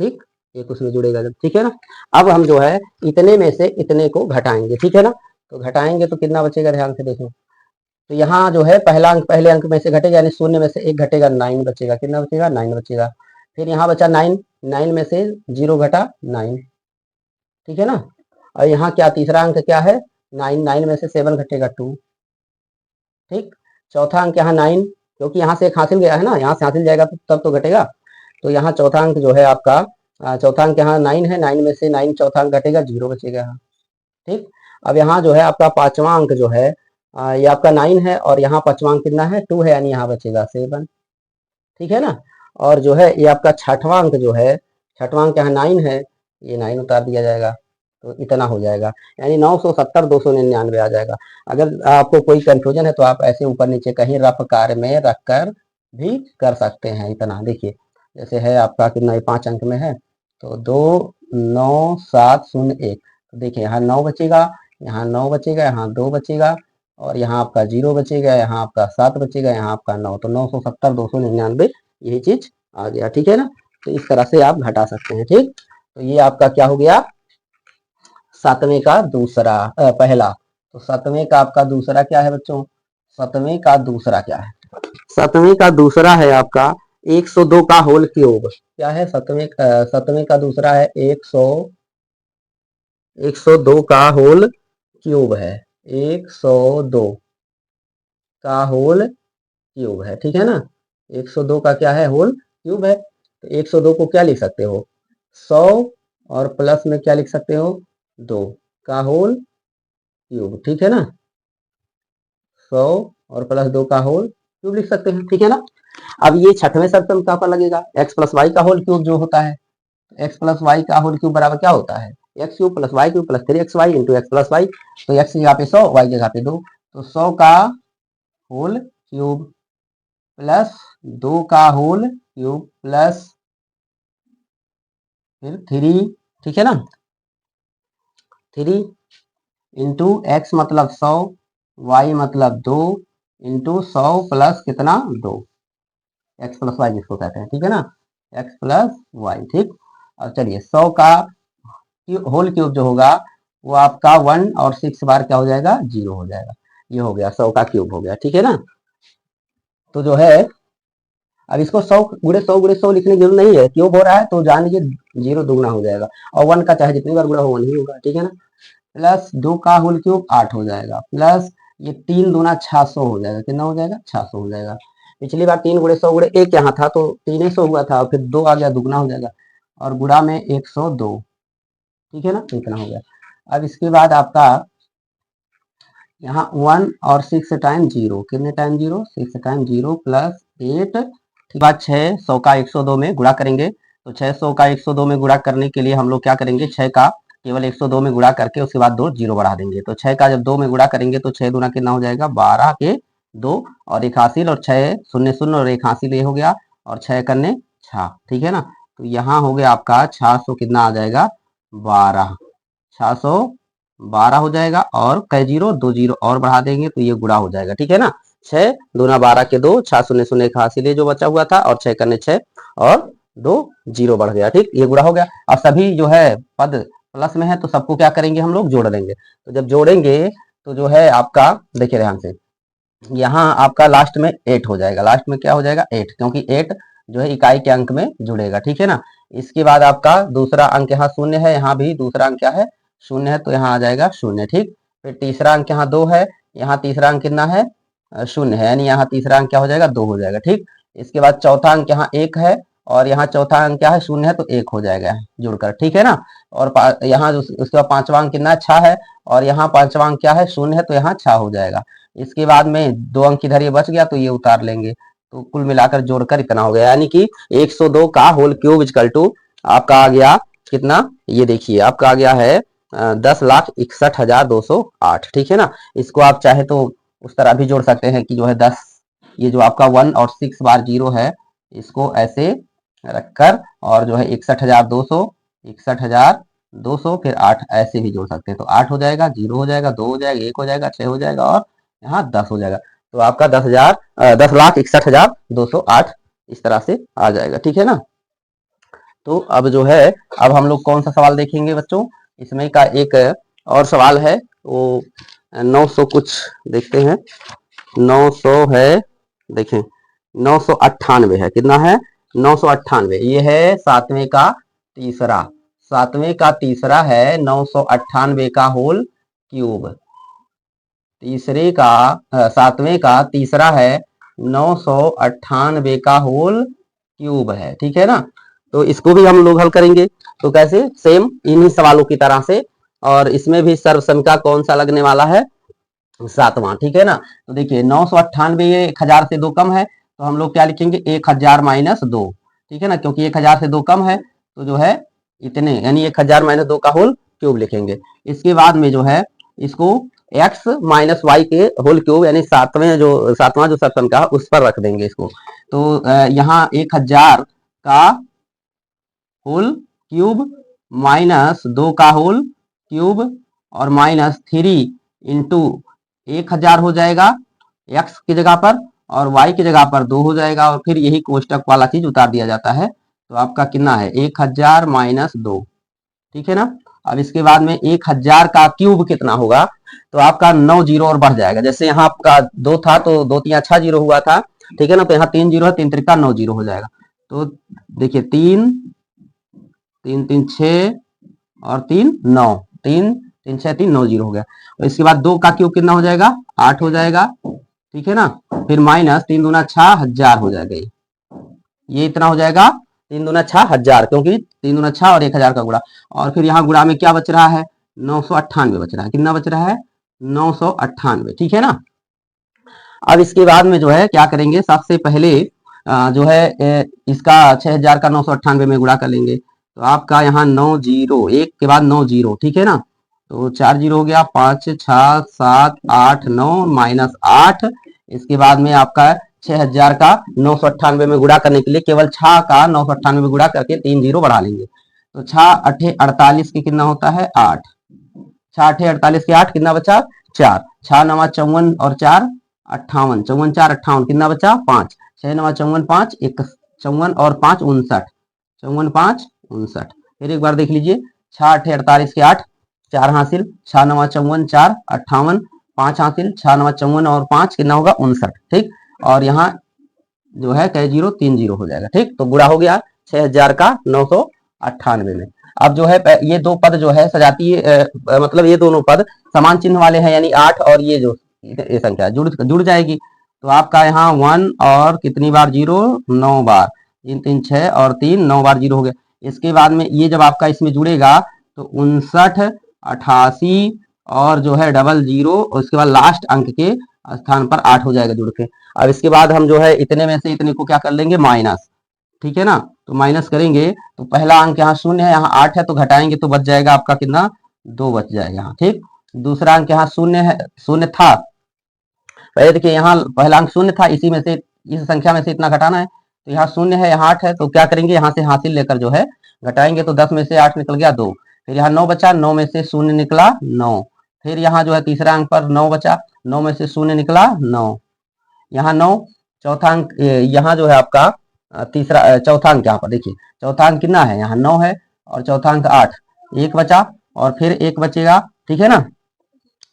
Speaker 1: ठीक। एक उसमें जुड़ेगा जब, ठीक है ना। अब हम जो है इतने में से इतने को घटाएंगे, ठीक है ना। तो घटाएंगे तो कितना बचेगा? ध्यान से देखो, तो यहाँ जो है पहला अंक पहले अंक में से घटेगा, यानी 0 में से 1 घटेगा, 9 बचेगा। कितना बचेगा? 9 बचेगा। फिर यहाँ बचा 9, 9 में से 0 घटा 9, ठीक है ना। और यहाँ क्या तीसरा अंक क्या है? 9, 9 में से 7 घटेगा 2, ठीक। चौथा अंक यहाँ 9, क्योंकि यहाँ से एक हासिल गया है ना, यहाँ से हासिल जाएगा तो तब तो घटेगा। तो यहाँ चौथा अंक जो है आपका चौथा अंक यहाँ 9 है, 9 में से 9 चौथा अंक घटेगा, 0 बचेगा यहाँ, ठीक। अब यहाँ जो है आपका पांचवा अंक जो है ये आपका 9 है, और यहाँ पांचवा अंक कितना है? 2 है, यानी यहाँ बचेगा 7, ठीक है ना। और जो है ये आपका छठवां अंक जो है, छठवां अंक यहाँ 9 है, ये 9 उतार दिया जाएगा, तो इतना हो जाएगा, यानी 970 299 आ जाएगा। अगर आपको कोई कंफ्यूजन है तो आप ऐसे ऊपर नीचे कहीं रफ कार्य में रख कर भी कर सकते हैं। इतना देखिए जैसे है आपका कितना, ये 5 अंक में है, तो 29701, तो देखिए यहाँ 9 बचेगा, यहाँ 9 बचेगा, यहाँ 2 बचेगा, और यहाँ आपका 0 बचेगा, यहाँ आपका 7 बचेगा, यहाँ आपका 9, तो 970 299 यही चीज आ गया, ठीक है ना। तो इस तरह से आप घटा सकते हैं, ठीक। तो ये आपका क्या हो गया? 7वें का दूसरा पहला। तो 7वें का आपका दूसरा क्या है बच्चों? 7वें का दूसरा क्या है? 7वें का दूसरा है आपका 102 का होल क्यूब। क्या है? 7वें का दूसरा है 102 का होल क्यूब है, 102 का होल क्यूब है, ठीक है ना। 102 का क्या है? होल क्यूब है। तो 102 को क्या लिख सकते हो? 100 और प्लस में क्या लिख सकते हो? 2 का होल क्यूब, ठीक है ना। 100 और प्लस 2 का होल क्यूब लिख सकते हैं, ठीक है ना। अब ये छठवें शर्त में क्या पर लगेगा, x प्लस वाई का होल क्यूब जो होता है, x प्लस वाई का होल क्यूब बराबर क्या होता है, x cube plus Y cube plus 3xy into x plus y. तो x की जगह पे 100, y की जगह पे 2, तो 100 का होल क्यूब प्लस 2 का होल क्यूब प्लस फिर 3, ठीक है ना, 3 इंटू एक्स मतलब 100, वाई मतलब 2 इंटू 100 प्लस कितना 2, एक्स प्लस वाई जिसको कहते हैं, ठीक है ना, एक्स प्लस वाई, ठीक। अब चलिए 100 का होल क्यूब जो होगा वो आपका 1 और 6 बार क्या हो जाएगा, 0 हो जाएगा। ये हो गया 100 का क्यूब हो गया, ठीक है ना। तो जो है अब इसको 100 गुणे 100 लिखने की जरूरत नहीं है, क्यूब हो रहा है तो जान लीजिए 0 दुगना हो जाएगा, और 1 का चाहे जितनी बार गुणा हो 1 ही होगा, ठीक है ना। प्लस 2 का होल क्यूब 8 हो जाएगा, प्लस ये 3 दूना 600 हो जाएगा, कितना हो जाएगा 600 हो जाएगा। पिछली बार 3 गुणे 100 गुणे 1 यहाँ था तो 300 हुआ था, और फिर 2 आ गया दुगना हो जाएगा, और गुणा में 102, ठीक है ना, तो इतना हो गया। अब इसके बाद आपका यहाँ 1 और 6 टाइम 0, कितने टाइम 0, 6 टाइम 0 प्लस 8, ठीक बाद 6 100 का 102 में गुणा करेंगे, तो 6 100 का 102 में गुणा करने के लिए हम लोग क्या करेंगे, 6 का केवल 102 में गुणा करके उसके बाद 2 0 बढ़ा देंगे, तो 6 का जब 2 में गुणा करेंगे तो 6 दूना कितना हो जाएगा 12 के 2, और एक हासिल और 6 शून्य शून्य और एक हासिल ये हो गया, और 6 करने 6, ठीक है ना। तो यहाँ हो गया आपका 600 कितना आ जाएगा 12, 612 हो जाएगा, और कै जीरो 2 जीरो और बढ़ा देंगे तो ये गुणा हो जाएगा, ठीक है ना। 6 दूना 12 के 2, 6 शून्य शून्य एक हासिल जो बचा हुआ था, और 6 करने 6 और 2 जीरो बढ़ गया, ठीक, ये गुणा हो गया। अब सभी जो है पद प्लस में है तो सबको क्या करेंगे हम लोग जोड़ देंगे, तो जब जोड़ेंगे तो जो है आपका देखिए ध्यान से, यहाँ आपका लास्ट में 8 हो जाएगा, लास्ट में क्या हो जाएगा 8, क्योंकि 8 जो है इकाई के अंक में जुड़ेगा, ठीक है ना। इसके बाद आपका दूसरा अंक यहाँ शून्य है, यहाँ भी दूसरा अंक क्या है शून्य है, तो यहाँ आ जाएगा शून्य, ठीक। फिर तीसरा अंक यहाँ 2 है, यहाँ तीसरा अंक कितना है शून्य है, यानी यहाँ तीसरा अंक क्या हो जाएगा 2 हो जाएगा, ठीक। इसके बाद चौथा अंक यहाँ 1 है, और यहाँ चौथा अंक क्या है शून्य है, तो 1 हो जाएगा जुड़कर, ठीक है ना। और यहाँ उसके बाद पांचवा अंक कितना 6 है, और यहाँ पांचवा अंक क्या है शून्य है, तो यहाँ 6 हो जाएगा। इसके बाद में 2 अंक इधर ये बच गया तो ये उतार लेंगे, तो कुल मिलाकर जोड़कर इतना हो गया, यानी कि 102 का होल क्यूब इक्वल टू आपका आ गया कितना, ये देखिए आपका आ गया है 10,61,208, ठीक है ना। इसको आप चाहे तो उस तरह भी जोड़ सकते हैं कि जो है 10, ये जो आपका 1 और 6 बार 0 है इसको ऐसे रखकर, और जो है 61,200 61,200 फिर 8 ऐसे भी जोड़ सकते हैं, तो 8 हो जाएगा, 0 हो जाएगा, 2 हो जाएगा, 1 हो जाएगा, 6 हो जाएगा, और यहाँ 10 हो जाएगा। तो आपका 10,61,208 इस तरह से आ जाएगा, ठीक है ना। तो अब जो है अब हम लोग कौन सा सवाल देखेंगे बच्चों, इसमें का एक और सवाल है वो 900 कुछ देखते हैं, 900 है, देखें 998 है, कितना है 998, ये है सातवें का तीसरा, सातवें का तीसरा है 998 का होल क्यूब, तीसरे का सातवें का तीसरा है 998 का होल क्यूब है, ठीक है ना। तो इसको भी हम लोग हल करेंगे, तो कैसे, सेम इन्हीं सवालों की तरह से, और इसमें भी सर्वसमिका कौन सा लगने वाला है सातवां, ठीक है ना। तो देखिए 998 ये 1000 से 2 कम है, तो हम लोग क्या लिखेंगे 1000 माइनस 2, ठीक है ना, क्योंकि 1000 से 2 कम है तो जो है इतने, यानी 1000 माइनस 2 का होल क्यूब लिखेंगे। इसके बाद में जो है इसको x माइनस वाई के होल क्यूब, यानी सातवां जो सेक्शन का उस पर रख देंगे इसको। तो यहाँ 1000 का होल क्यूब माइनस 2 का होल क्यूब और माइनस 3 इंटू 1000 हो जाएगा x की जगह पर, और y की जगह पर 2 हो जाएगा, और फिर यही कोष्टक वाला चीज उतार दिया जाता है, तो आपका कितना है 1000 माइनस 2, ठीक है ना। अब इसके बाद में 1000 का क्यूब कितना होगा, तो आपका 9 जीरो और बढ़ जाएगा, जैसे यहाँ आपका 2 था तो 2 3 6 जीरो हुआ था, ठीक है ना, तो यहाँ 3 जीरो है, 3 त्रिका 9 जीरो हो जाएगा। तो देखिए 3 3 3 6 और 3 9, 3 3 6 3 9 जीरो हो गया। और इसके बाद 2 का क्यूब कितना हो जाएगा 8 हो जाएगा, ठीक है ना। फिर माइनस 3 दूना 6000 हो जाएगा, ये इतना हो जाएगा 3 दूना 6000, क्योंकि 3 दूना 6 और 1000 का गुणा, और फिर यहाँ गुणा में क्या बच रहा है 998 बच रहा है, कितना बच रहा है 998, ठीक है ना। अब इसके बाद में जो है क्या करेंगे, सबसे पहले जो है इसका 6000 का 998 में गुणा कर लेंगे। तो आपका यहाँ 9 जीरो, एक के बाद 9 जीरो, ठीक है ना। तो 4 जीरो हो गया, 5 6 7 8 9 माइनस 8। इसके बाद में आपका 6000 का 998 में गुणा करने के लिए केवल 6 का 998 में गुणा करके 3 जीरो बढ़ा लेंगे। तो 6 अठे 48 के कितना होता है 8, 6 अठे 48 के 8 कितना बचा 4, 6 नवा 54 और 4 58, 54 4 58 कितना बचा 5, 6 नवा 54 5 1 54 और 5 59, 54 5 59। फिर एक बार देख लीजिए, 6 अठे 48 के 8, 4 हासिल, 6 नवा 54 4 58, 5 हासिल, 6 नवा 54 और 5 कितना होगा 59, ठीक। और यहाँ जो है कई जीरो 3 जीरो हो जाएगा, ठीक। तो गुणा हो गया 6000 का 998 में। अब जो है ये दो पद जो है सजाती है, मतलब ये दोनों पद समान चिन्ह वाले हैं, यानी 8 और ये जो ये संख्या जुड़ जाएगी। तो आपका यहाँ 1 और कितनी बार जीरो 9 बार, 3 3 6 और 3 9 बार जीरो हो गया। इसके बाद में ये जब आपका इसमें जुड़ेगा तो 59 88 और जो है डबल जीरो, उसके बाद लास्ट अंक के स्थान पर 8 हो जाएगा जुड़ के। अब इसके बाद हम जो है इतने में से इतने को क्या कर लेंगे माइनस, ठीक है ना। तो माइनस करेंगे तो पहला अंक यहाँ 0 है, यहाँ 8 है, तो घटाएंगे तो बच जाएगा आपका कितना 2 बच जाएगा यहाँ, ठीक। दूसरा अंक यहाँ 0 है, 0 था पहले, देखिए यहाँ पहला अंक 0 था, इसी में से इस संख्या में से इतना घटाना है। तो यहाँ 0 है, यहाँ 8 है, तो क्या करेंगे यहाँ से हासिल लेकर जो है घटाएंगे तो 10 में से 8 निकल गया 2। फिर यहाँ 9 बचा, 9 में से 0 निकला 9। फिर यहाँ जो है तीसरा अंक पर 9 बचा, 9 में से 0 निकला 9, यहाँ 9। चौथा अंक यहाँ जो है आपका तीसरा चौथा अंक यहाँ पर देखिए, चौथा अंक कितना है यहाँ 9 है और चौथा अंक 8, 1 बचा और फिर 1 बचेगा, ठीक है ना।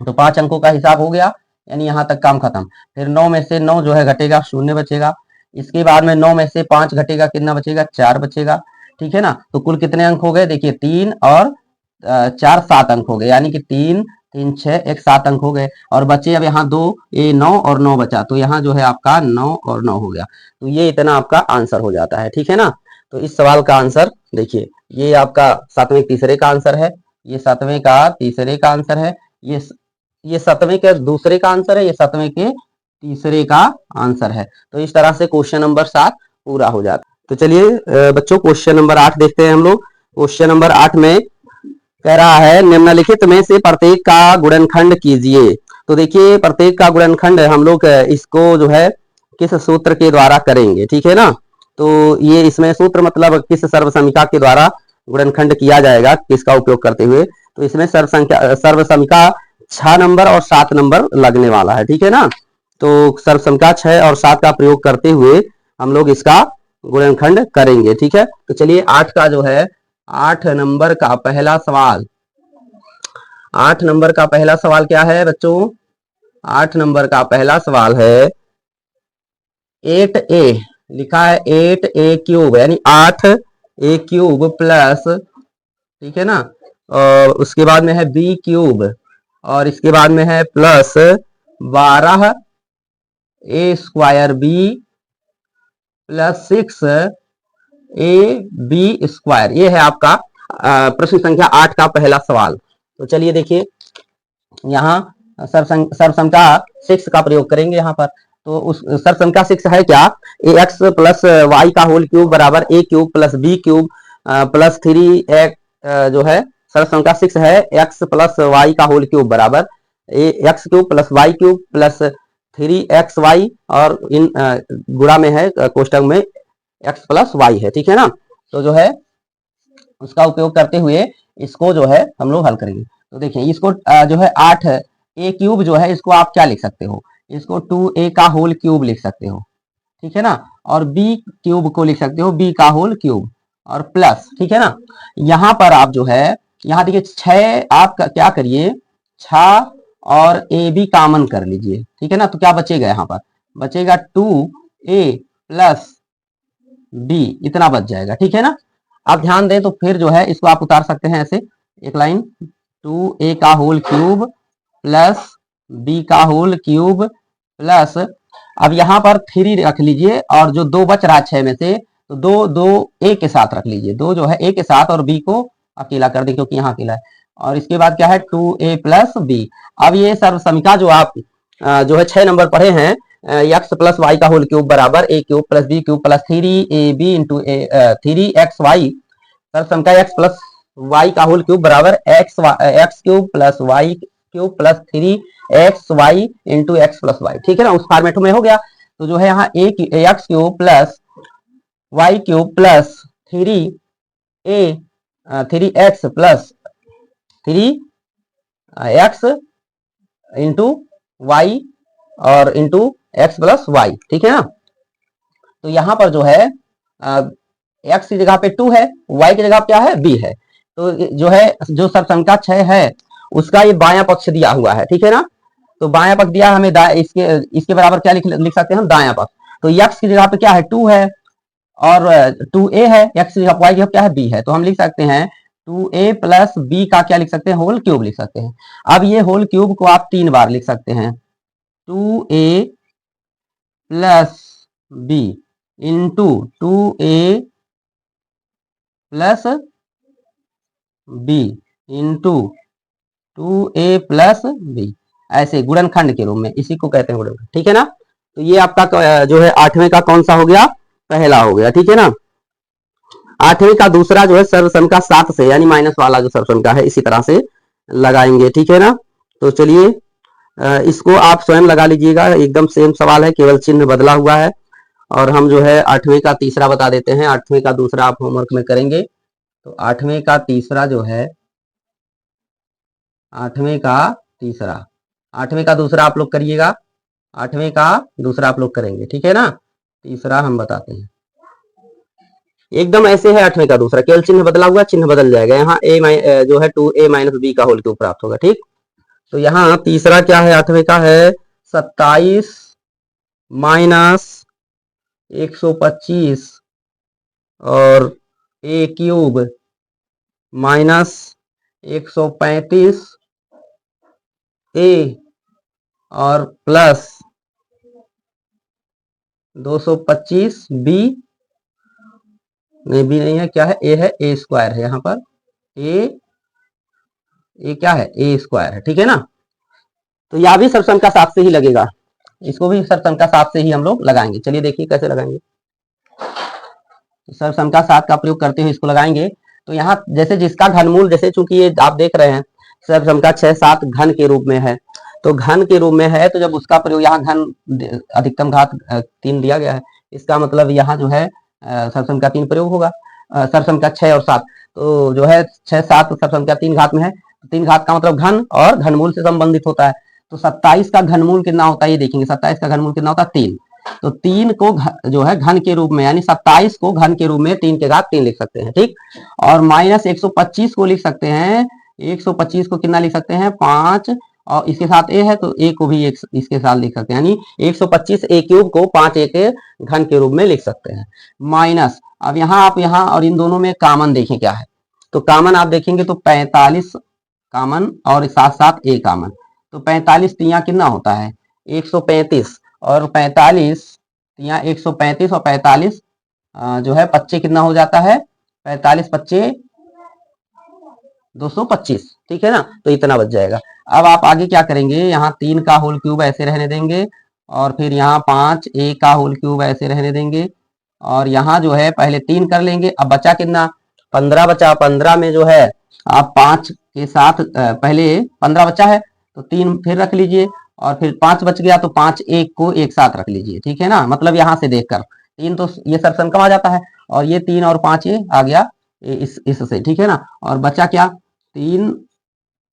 Speaker 1: तो 5 अंकों का हिसाब हो गया, यानी यहाँ तक काम खत्म। फिर 9 में से 9 जो है घटेगा 0 बचेगा। इसके बाद में 9 में से 5 घटेगा, कितना बचेगा 4 बचेगा, ठीक है ना। तो कुल कितने अंक हो गए देखिए 3 और 4 7 अंक हो गए, यानी कि 3 3 6 1 7 अंक हो गए। और बचे अब यहाँ 2 ये 9 और 9 बचा, तो यहाँ जो है आपका 9 और 9 हो गया। तो ये इतना आपका आंसर हो जाता है, ठीक है ना। तो इस सवाल का आंसर देखिए, ये आपका 7वें तीसरे का आंसर है, ये 7वें का तीसरे का आंसर है, ये 7वें के दूसरे का आंसर है, ये 7वें के तीसरे का आंसर है। तो इस तरह से क्वेश्चन नंबर 7 पूरा हो जाता है। तो चलिए बच्चों क्वेश्चन नंबर 8 देखते हैं हम लोग। क्वेश्चन नंबर 8 में कह रहा है निम्नलिखित में से प्रत्येक का गुणनखंड कीजिए। तो देखिए प्रत्येक का गुणनखंड हम लोग इसको जो है किस सूत्र के द्वारा करेंगे, ठीक है ना। तो ये इसमें सूत्र मतलब किस सर्वसमीका के द्वारा गुणनखंड किया जाएगा, किसका उपयोग करते हुए। तो इसमें सर्वसमीका 6 नंबर और 7 नंबर लगने वाला है, ठीक है ना। तो सर्वसमीका 6 और 7 का प्रयोग करते हुए हम लोग इसका गुणनखंड करेंगे, ठीक है। तो चलिए 8 का जो है 8 नंबर का पहला सवाल, 8 नंबर का पहला सवाल क्या है बच्चों, 8 नंबर का पहला सवाल है 8a, लिखा है 8a क्यूब, यानी 8a क्यूब प्लस, ठीक है ना। और उसके बाद में है b क्यूब और इसके बाद में है plus 12a square b plus 6ab square. ये है आपका प्रश्न संख्या 8 का पहला सवाल। तो चलिए देखिए यहाँ सर्वसमीका 6 का प्रयोग करेंगे यहाँ पर। तो उस सर्वसमीका 6 है क्या, ए एक्स प्लस वाई का होल क्यूब बराबर A cube plus B cube plus 3 जो है सर्वसमीका 6 है एक्स प्लस वाई का होल क्यूब बराबर A X cube plus Y cube plus 3xy और इन गुणा में है कोष्टक में x प्लस वाई है, ठीक है ना। तो जो है उसका उपयोग करते हुए इसको जो है हम लोग हल करेंगे। तो देखिए इसको जो है 8a क्यूब जो है इसको आप क्या लिख सकते हो, इसको 2a का होल क्यूब लिख सकते हो, ठीक है ना। और b क्यूब को लिख सकते हो b का होल क्यूब और प्लस, ठीक है ना। यहाँ पर आप जो है यहाँ देखिए 6 आप क्या करिए 6 और ए भी कॉमन कर लीजिए, ठीक है ना। तो क्या बचेगा यहाँ पर बचेगा 2a प्लस b, इतना बच जाएगा, ठीक है ना। आप ध्यान दें तो फिर जो है इसको आप उतार सकते हैं ऐसे एक लाइन, 2a का होल क्यूब प्लस b का होल क्यूब प्लस, अब यहाँ पर 3 रख लीजिए और जो 2 बच रहा है 6 में से तो 2 a के साथ रख लीजिए, 2 जो है a के साथ और b को अकेला कर दें क्योंकि यहाँ अकेला है। और इसके बाद क्या है 2a प्लस b। अब ये सर्वसमीका जो आप जो है 6 नंबर पढ़े हैं एक्स प्लस वाई का होल क्यूब बराबर A cube plus B cube plus 3ab into 3xy sum का एक्स प्लस वाई का होल क्यूब बराबर x cube plus Y cube plus 3xy into x plus Y. ठीक है ना, उस format में हो गया। तो जो है यहाँ x cube plus Y cube plus 3x plus 3x into y और इंटू एक्स प्लस वाई। ठीक है ना, तो यहाँ पर जो है एक्स की जगह पे 2 है, वाई की जगह क्या है b है। तो जो है जो सरसंख्या 6 है उसका ये बायां पक्ष दिया हुआ है। ठीक है ना, तो बायां पक्ष दिया हमें इसके बराबर क्या लिख सकते हैं हम, दायां पक्ष। तो एक्स की जगह पे क्या है 2 है और 2a है, एक्स की जगह वाई की जगह क्या है b है, तो हम लिख सकते हैं 2a प्लस b का क्या लिख सकते हैं, होल क्यूब लिख सकते हैं। अब ये होल क्यूब को आप 3 बार लिख सकते हैं, 2a plus b into 2a plus b into 2a plus b, ऐसे गुणनखंड के रूप में, इसी को कहते हैं गुणनखंड। ठीक है ना, तो ये आपका जो है 8वें का कौन सा हो गया, पहला हो गया। ठीक है ना, 8वें का दूसरा जो है सर्वसम का 7 से, यानी माइनस वाला जो सर्वसम का है इसी तरह से लगाएंगे। ठीक है ना, तो चलिए इसको आप स्वयं लगा लीजिएगा, एकदम सेम सवाल है, केवल चिन्ह बदला हुआ है। और हम जो है 8वें का तीसरा बता देते हैं, 8वें का दूसरा आप होमवर्क में करेंगे। तो 8वें का तीसरा जो है, 8वें का तीसरा, 8वें का दूसरा आप लोग करिएगा, 8वें का दूसरा आप लोग करेंगे। ठीक है ना, तीसरा हम बताते हैं, एकदम ऐसे है 8वें का दूसरा, केवल चिन्ह बदला हुआ, चिन्ह बदल जाएगा। यहाँ जो है 2a माइनस b का होल क्यूब प्राप्त होगा। ठीक, तो यहाँ तीसरा क्या है 8वें का है 27 माइनस 125 और a क्यूब माइनस 135 a और प्लस 225 b, नहीं बी नहीं है, क्या है ए है, ए स्क्वायर है, यहाँ पर ए क्या है, ए स्क्वायर है। ठीक है ना, तो यह भी सर्वसंख्या 7 से ही लगेगा, इसको भी सर्वसंख्या 7 से ही हम लोग लगाएंगे। चलिए देखिए कैसे लगाएंगे, सर्वसंख्या 7 का प्रयोग करते हुए इसको लगाएंगे। तो यहाँ जैसे जिसका घनमूल, जैसे चूंकि ये आप देख रहे हैं सर्वसंख्या 6 7 घन के रूप में है, तो घन के रूप में है, तो जब उसका प्रयोग यहाँ घन अधिकतम घात 3 दिया गया है, इसका मतलब यहाँ जो है सर्वसंख्या 3 प्रयोग होगा, सर्वसंख्या 6 और 7, तो जो है 6 7 सर्वसंख्या 3 घात में है, 3 घात का मतलब घन और घनमूल से संबंधित होता है। तो 27 का घनमूल कितना होता है ये देखेंगे, 27 का घनमूल कितना होता है 3, तो 3 को जो है घन के रूप में, यानी 27 को घन के रूप में 3 के घात 3 लिख सकते हैं। ठीक, और माइनस 125 को लिख सकते हैं, 125 को कितना लिख सकते हैं 5, और इसके साथ ए है तो ए को भी इसके साथ लिख सकते हैं, यानी 125 ए क्यूब को 5 ए के घन के रूप में लिख सकते हैं। माइनस, अब यहाँ आप यहाँ और इन दोनों में कामन देखें क्या है, तो कामन आप देखेंगे तो 45 कामन और साथ साथ ए कामन, तो 45 तिया कितना होता है 135, और 45 तिया 135 और 45 जो है 25 कितना हो जाता है, 45 25 225। ठीक है ना, तो इतना बच जाएगा। अब आप आगे क्या करेंगे, यहाँ 3 का होल क्यूब ऐसे रहने देंगे, और फिर यहाँ 5 ए का होल क्यूब ऐसे रहने देंगे, और यहाँ जो है पहले 3 कर लेंगे। अब बचा कितना 15 बचा, 15 में जो है आप 5 के साथ पहले 15 बचा है तो 3 फिर रख लीजिए, और फिर 5 बच गया तो 5 एक को एक साथ रख लीजिए। ठीक है ना, मतलब यहाँ से देखकर 3 तो ये सर्वसंख्या आ जाता है, और ये 3 और 5 ये आ गया इससे। ठीक है ना, और बचा क्या 3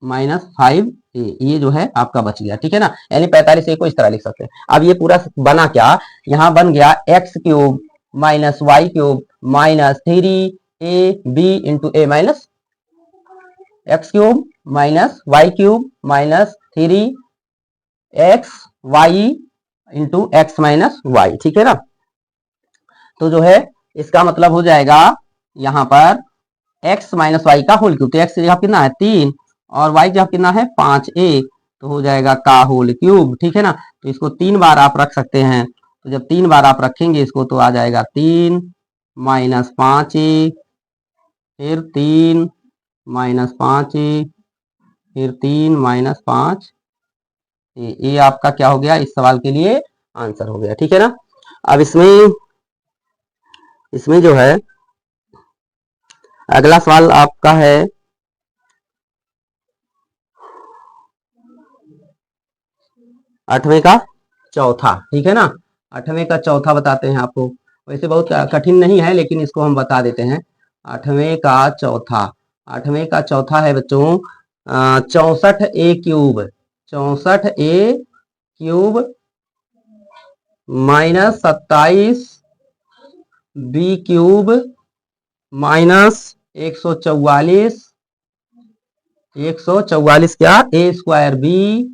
Speaker 1: माइनस 5 ये जो है आपका बच गया। ठीक है ना, यानी 45 ए को इस तरह लिख सकते हैं। अब ये पूरा बना क्या, यहाँ बन गया X cube minus Y cube minus 3ab into A minus X cube minus Y cube minus 3x Y into x minus Y. ठीक है ना, तो जो है इसका मतलब हो जाएगा यहाँ पर x माइनस वाई का होल क्यूब, तो x की जगह कितना है 3 और y की जगह कितना है 5a, तो हो जाएगा का होल क्यूब। ठीक है ना, तो इसको 3 बार आप रख सकते हैं, तो जब 3 बार आप रखेंगे इसको तो आ जाएगा 3 माइनस 5a, फिर 3 माइनस 5a, फिर 3 माइनस 5, ये आपका क्या हो गया इस सवाल के लिए आंसर हो गया, ठीक है ना। अब इसमें इसमें जो है अगला सवाल आपका है 8वें का चौथा, ठीक है ना। 8वें का चौथा बताते हैं आपको, वैसे बहुत कठिन नहीं है लेकिन इसको हम बता देते हैं। 8वें का चौथा, 8वें का चौथा है बच्चों 64a³ 64a³ minus 27b³ minus 144 क्या a²b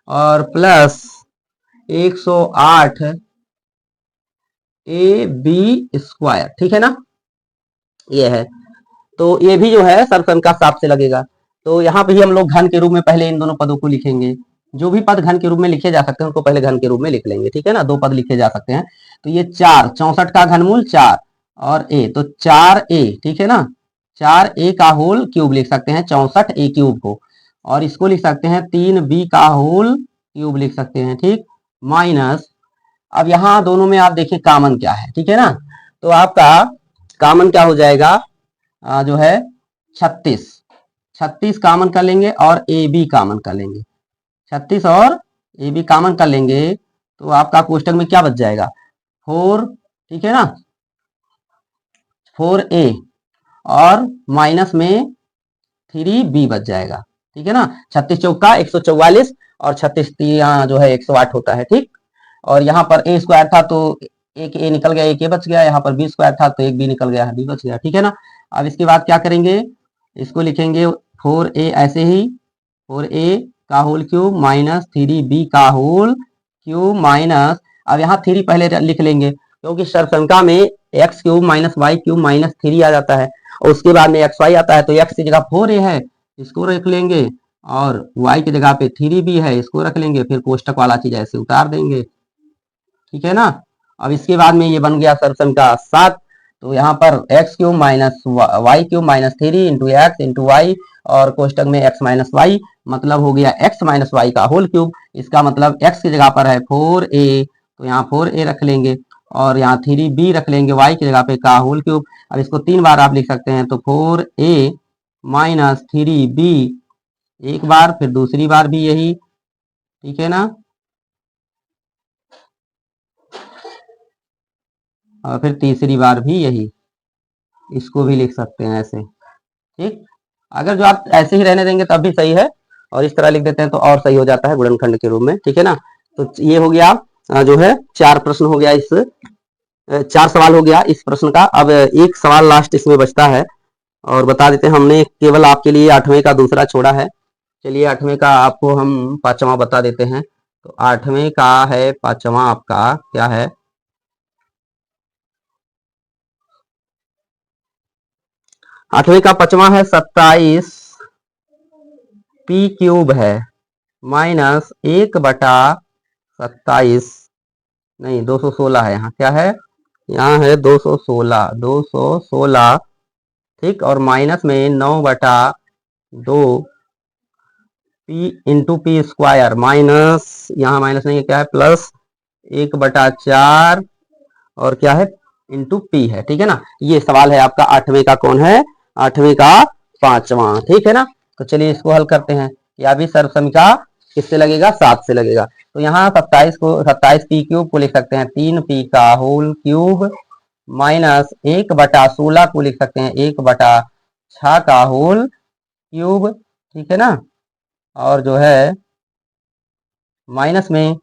Speaker 1: और प्लस 108 ab², ठीक है ना। ये है, तो ये भी जो है सरसम का साफ से लगेगा। तो यहाँ पे ही हम लोग घन के रूप में पहले इन दोनों पदों को लिखेंगे। जो भी पद घन के रूप में लिखे जा सकते हैं उनको पहले घन के रूप में लिख लेंगे, ठीक है ना। 2 पद लिखे जा सकते हैं। तो ये 4 64 का घनमूल 4 और a, तो 4a, ठीक है ना। 4a का होल क्यूब लिख सकते हैं 64a³ को, और इसको लिख सकते हैं 3b का होल क्यूब लिख सकते हैं, ठीक। माइनस, अब यहाँ दोनों में आप देखिए कॉमन क्या है, ठीक है ना। तो आपका कॉमन क्या हो जाएगा, जो है 36 कॉमन कर लेंगे और ए बी कॉमन कर लेंगे। 36 और ए बी कॉमन कर लेंगे तो आपका कोष्टक में क्या बच जाएगा 4, ठीक है ना। 4a और माइनस में 3b बच जाएगा, ठीक है ना। 36 चौका 144 और 36 जो है 108 होता है, ठीक। और यहाँ पर a² था तो एक a निकल गया, एक a बच गया। यहाँ पर b² था तो एक b निकल गया, b बच गया, ठीक है ना। अब इसके बाद क्या करेंगे, इसको लिखेंगे 4a ऐसे ही 4a का होल क्यूब माइनस 3b का होल क्यूब माइनस, अब यहाँ 3 पहले लिख लेंगे क्योंकि सर्वसंख्या में x³ माइनस y³ माइनस 3 आ जाता है और उसके बाद में xy आता है, तो x की जगह 4a है इसको रख लेंगे और y की जगह पे 3b है इसको रख लेंगे, फिर कोष्टक वाला चीज ऐसे उतार देंगे, ठीक है ना। अब इसके बाद में ये बन गया सर्वसंख्या 7, तो यहाँ पर x³ minus y³ minus 3 into x into y और कोष्टक में x माइनस वाई, मतलब हो गया x माइनस वाई का होल क्यूब। इसका मतलब x की जगह पर है 4a, तो यहाँ 4a रख लेंगे और यहाँ 3b रख लेंगे y की जगह पे का होल क्यूब। अब इसको 3 बार आप लिख सकते हैं, तो 4a माइनस 3b एक बार, फिर दूसरी बार भी यही, ठीक है ना। और फिर तीसरी बार भी यही, इसको भी लिख सकते हैं ऐसे, ठीक। अगर जो आप ऐसे ही रहने देंगे तब भी सही है और इस तरह लिख देते हैं तो और सही हो जाता है गुणनखंड के रूप में, ठीक है ना। तो ये हो गया जो है 4 प्रश्न हो गया, इस 4 सवाल हो गया इस प्रश्न का। अब एक सवाल लास्ट इसमें बचता है और बता देते हैं, हमने केवल आपके लिए 8वें का दूसरा छोड़ा है। चलिए 8वें का आपको हम 5वां बता देते हैं। तो 8वें का है 5वां आपका क्या है, 8वें का 5वां है 27p³ है माइनस 1/27, नहीं 216 है, यहाँ क्या है, यहाँ है 216, ठीक। और माइनस में 9/2 p इंटू p² माइनस, यहाँ माइनस नहीं है क्या है प्लस 1/4 और क्या है इंटू p है, ठीक है ना। ये सवाल है आपका 8वें का, कौन है 8वें का 5वां, ठीक है ना। तो चलिए इसको हल करते हैं। या भी सर्वसंख्या किससे लगेगा 7 से लगेगा। तो यहाँ 27p³ को लिख सकते हैं 3p का होल क्यूब माइनस 1/16 को लिख सकते हैं 1/6 का होल क्यूब, ठीक है ना। और जो है माइनस में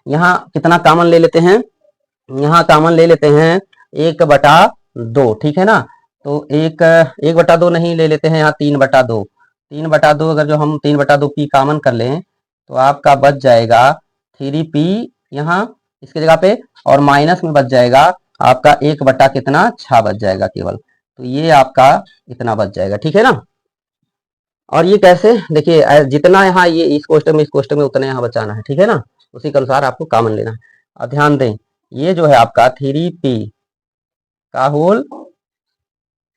Speaker 1: यहाँ कितना कॉमन ले लेते हैं, यहाँ कॉमन ले लेते हैं 1/2, ठीक है ना। तो 1/2 नहीं ले लेते हैं, यहाँ 3/2, 3/2 अगर जो हम 3/2 p कॉमन कर लें तो आपका बच जाएगा 3p यहाँ इसके जगह पे, और माइनस में बच जाएगा आपका 1/ कितना 6 बच जाएगा केवल। तो ये आपका इतना बच जाएगा, ठीक है ना। और ये कैसे देखिए, जितना यहाँ ये इस कोष्टक में उतना यहाँ बचाना है, ठीक है ना। उसी के अनुसार आपको कॉमन लेना है। और ध्यान दें ये जो है आपका 3p का होल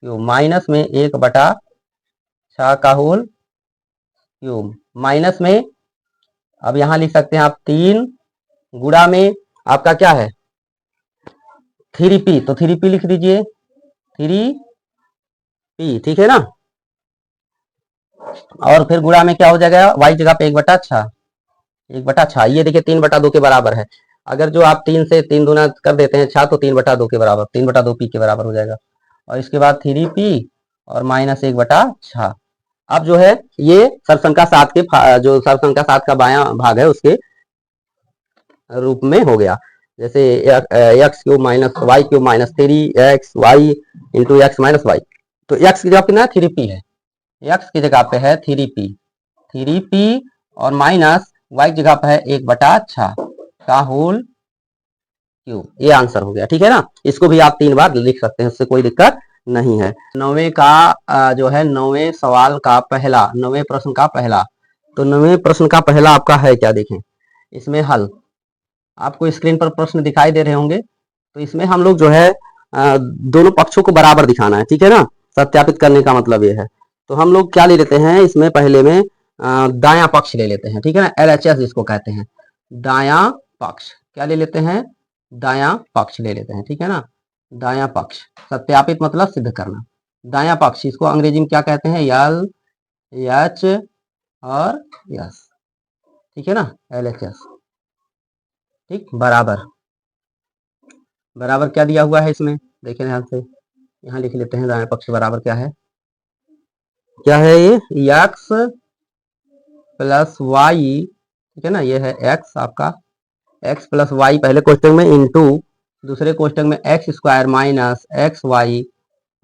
Speaker 1: क्यूब माइनस में 1/6 का होल क्यूब माइनस में अब यहां लिख सकते हैं आप 3 गुणा में आपका क्या है 3p, तो 3p लिख दीजिए 3p, ठीक है ना। और फिर गुणा में क्या हो जाएगा y जगह पे 1/6, 1/6, ये देखिए 3/2 के बराबर है। अगर जो आप 3 से 3 गुना कर देते हैं 6 तो 3/2 के बराबर, 3/2p के बराबर हो जाएगा। और इसके बाद 3p और माइनस 1/6। अब जो है ये सरसंख्या 7 के जो सरसंख्या 7 का बायां भाग है उसके रूप में हो गया। जैसे x cube minus Y cube minus 3xy into x minus y. तो एक्स की जगह कितना है 3p है, एक्स की जगह पे है 3p और माइनस वाई की जगह पे है 1/6 का होल क्यूब। ये आंसर हो गया, ठीक है ना। इसको भी आप 3 बार लिख सकते हैं, उससे कोई दिक्कत नहीं है। 9वें का जो है 9वें सवाल का पहला, 9वें प्रश्न का पहला, तो 9वें प्रश्न का पहला आपका है क्या, देखें इसमें हल आपको स्क्रीन पर प्रश्न दिखाई दे रहे होंगे। तो इसमें हम लोग जो है दोनों पक्षों को बराबर दिखाना है, ठीक है ना। सत्यापित करने का मतलब ये है। तो हम लोग क्या ले लेते हैं इसमें, पहले में दायां पक्ष ले लेते हैं, ठीक है ना। LHS जिसको कहते हैं, दायां पक्ष। क्या ले लेते हैं, दायां पक्ष ले लेते हैं, ठीक है ना। दायां पक्ष, सत्यापित मतलब सिद्ध करना। दायां पक्ष इसको अंग्रेजी में क्या कहते हैं, LH और यस, ठीक है ना, LHS, ठीक। बराबर, बराबर क्या दिया हुआ है इसमें, देखिए ध्यान से, यहाँ लिख लेते हैं दाएं पक्ष बराबर क्या है, क्या है ये एक्स प्लस वाई, ठीक है ना। ये है एक्स आपका, एक्स प्लस वाई पहले कोष्टक में इंटू दूसरे कोष्टक में x square minus x y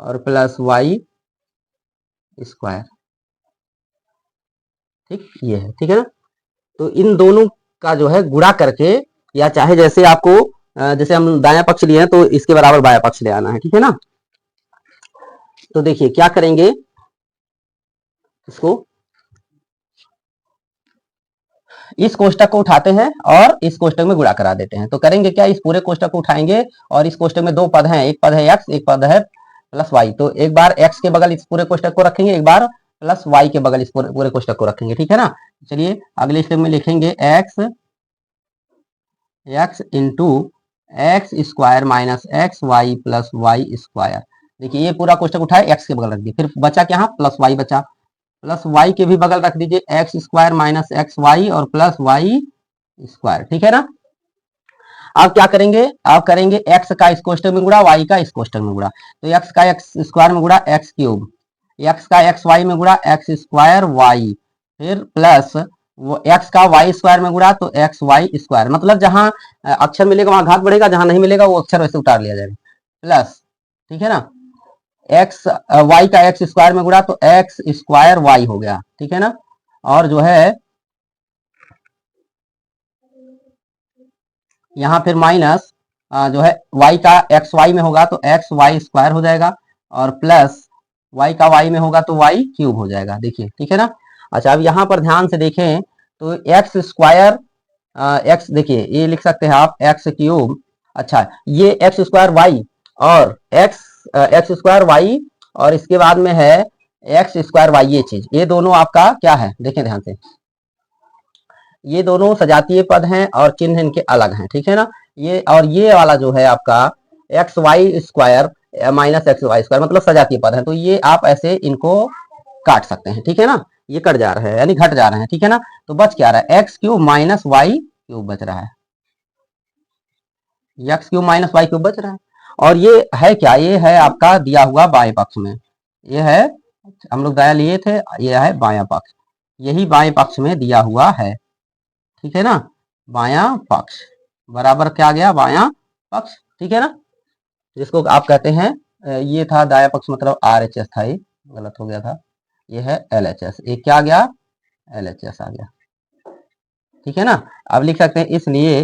Speaker 1: और प्लस वाई स्क्वायर, ठीक ये है, ठीक है ना। तो इन दोनों का जो है गुणा करके, या चाहे जैसे आपको जैसे हम दाया पक्ष लिए हैं तो इसके बराबर बाया पक्ष ले आना है, ठीक है ना। तो देखिए क्या करेंगे, इसको इस कोष्टक को उठाते हैं और इस कोष्टक में गुणा करा देते हैं। तो करेंगे क्या, इस पूरे कोष्टक को उठाएंगे और इस कोष्टक में दो पद हैं, एक पद है एक्स, एक पद है प्लस वाई। तो एक बार एक्स के बगल इस पूरे कोष्टक को रखेंगे, एक बार प्लस वाई के बगल इस पूरे कोष्टक को रखेंगे, ठीक है ना। चलिए अगले स्टेप में लिखेंगे x into x square minus x y plus Y square. देखिए ये पूरा कोष्टक उठाए, एक्स के बगल रख दिए, फिर बचा क्या, प्लस वाई बचा, प्लस वाई के भी बगल रख दीजिए, x square minus x y और प्लस वाई स्क्वायर, ठीक है ना। अब क्या करेंगे, अब करेंगे एक्स का इस कोष्टक में गुणा, वाई का इस कोष्टक में गुणा। तो एक्स का एक्स स्क्वायर में गुणा एक्स क्यूब, एक्स का एक्स वाई में गुणा एक्स स्क्वायर वाई, फिर प्लस वो एक्स का वाई स्क्वायर में गुणा तो एक्स वाई स्क्वायर। मतलब जहां अक्षर मिलेगा वहां घात बढ़ेगा, जहां नहीं मिलेगा वो अक्षर वैसे उतार लिया जाएगा, प्लस, ठीक है ना। एक्स वाई का एक्स स्क्वायर में गुणा तो एक्स स्क्वायर वाई हो गया, ठीक है ना। और जो है यहाँ फिर माइनस जो है y का एक्स वाई में होगा तो एक्स वाई स्क्वायर हो जाएगा, और प्लस y का y में होगा तो y क्यूब हो जाएगा, देखिए, ठीक है ना। अच्छा अब यहाँ पर ध्यान से देखें तो एक्स स्क्वायर एक्स, देखिए ये लिख सकते हैं आप एक्स क्यूब, अच्छा ये एक्स स्क्वायर वाई और एक्स स्क्वायर वाई, और इसके बाद में है एक्स स्क्वायर वाई, ये चीज, ये दोनों आपका क्या है, देखें ध्यान से, ये दोनों सजातीय पद हैं और चिन्ह इनके अलग हैं, ठीक है ना। ये और ये वाला जो है आपका x y square minus x y square मतलब सजातीय पद है, तो ये आप ऐसे इनको काट सकते हैं, ठीक है ना। ये कट जा रहे हैं यानी घट जा रहे हैं, ठीक है ना। तो बच क्या रहा है, x cube minus Y cube बच रहा है, x cube minus Y cube बच रहा है। और ये है क्या, ये है आपका दिया हुआ बाएं पक्ष में, ये है, हम लोग दाया लिए थे, ये है बायां पक्ष, यही बाएं पक्ष में दिया हुआ है, ठीक है ना। बायां पक्ष बराबर क्या आ गया, बायां पक्ष, ठीक है ना, जिसको आप कहते हैं ये था दाया पक्ष मतलब RHS था, ये गलत हो गया था, ये है LHS, ये क्या आ गया, LHS आ गया, ठीक है ना। अब लिख सकते हैं इसलिए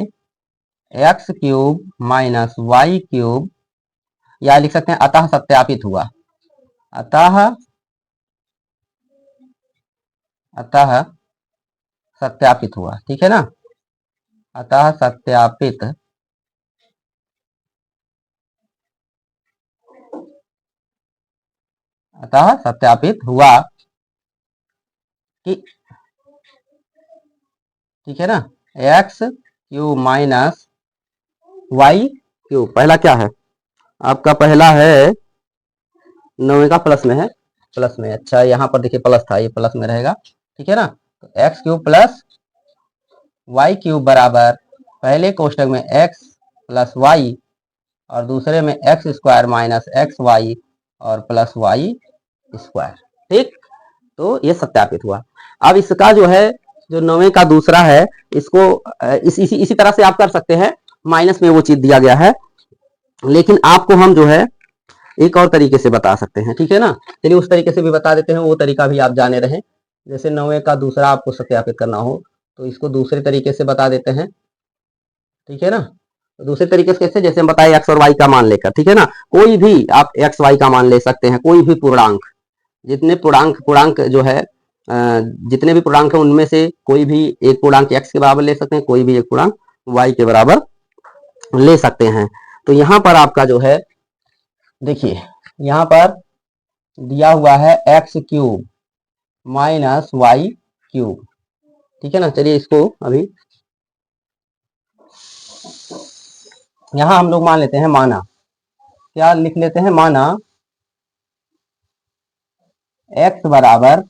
Speaker 1: x cube minus Y cube, या लिख सकते हैं अतः सत्यापित हुआ, अतः अतः सत्यापित हुआ, ठीक है ना, अतः सत्यापित अतः सत्यापित हुआ कि ठीक है ना, x cube minus Y cube. पहला क्या है आपका, पहला है 9 का प्लस में है, प्लस में। अच्छा यहाँ पर देखिए प्लस था, ये प्लस में रहेगा, ठीक है ना। तो x cube plus Y cube बराबर पहले कोष्टक में एक्स प्लस वाई और दूसरे में x square minus x y और प्लस वाई स्क्वायर। ठीक, तो ये सत्यापित हुआ। अब इसका जो है, जो 9 का दूसरा है, इसको इसी तरह से आप कर सकते हैं, माइनस में वो चीज दिया गया है, लेकिन आपको हम जो है एक और तरीके से बता सकते हैं, ठीक है ना। चलिए उस तरीके से भी बता देते हैं, वो तरीका भी आप जाने रहें। जैसे 9 का दूसरा आपको सत्यापित करना हो तो इसको दूसरे तरीके से बता देते हैं, ठीक है ना। दूसरे तरीके से कैसे, जैसे हम बताए एक्स और वाई का मान लेकर, ठीक है ना। कोई भी आप एक्स वाई का मान ले सकते हैं, कोई भी पूर्णांक, जितने पूर्णांक जो है, जितने भी पूर्णांक है उनमें से कोई भी एक पूर्णांक एक्स के बराबर ले सकते हैं, कोई भी एक पूर्णांक वाई के बराबर ले सकते हैं। तो यहाँ पर आपका जो है, देखिए यहाँ पर दिया हुआ है x cube minus Y cube, ठीक है ना। चलिए इसको अभी यहां हम लोग मान लेते हैं, माना क्या लिख लेते हैं, माना एक्स बराबर,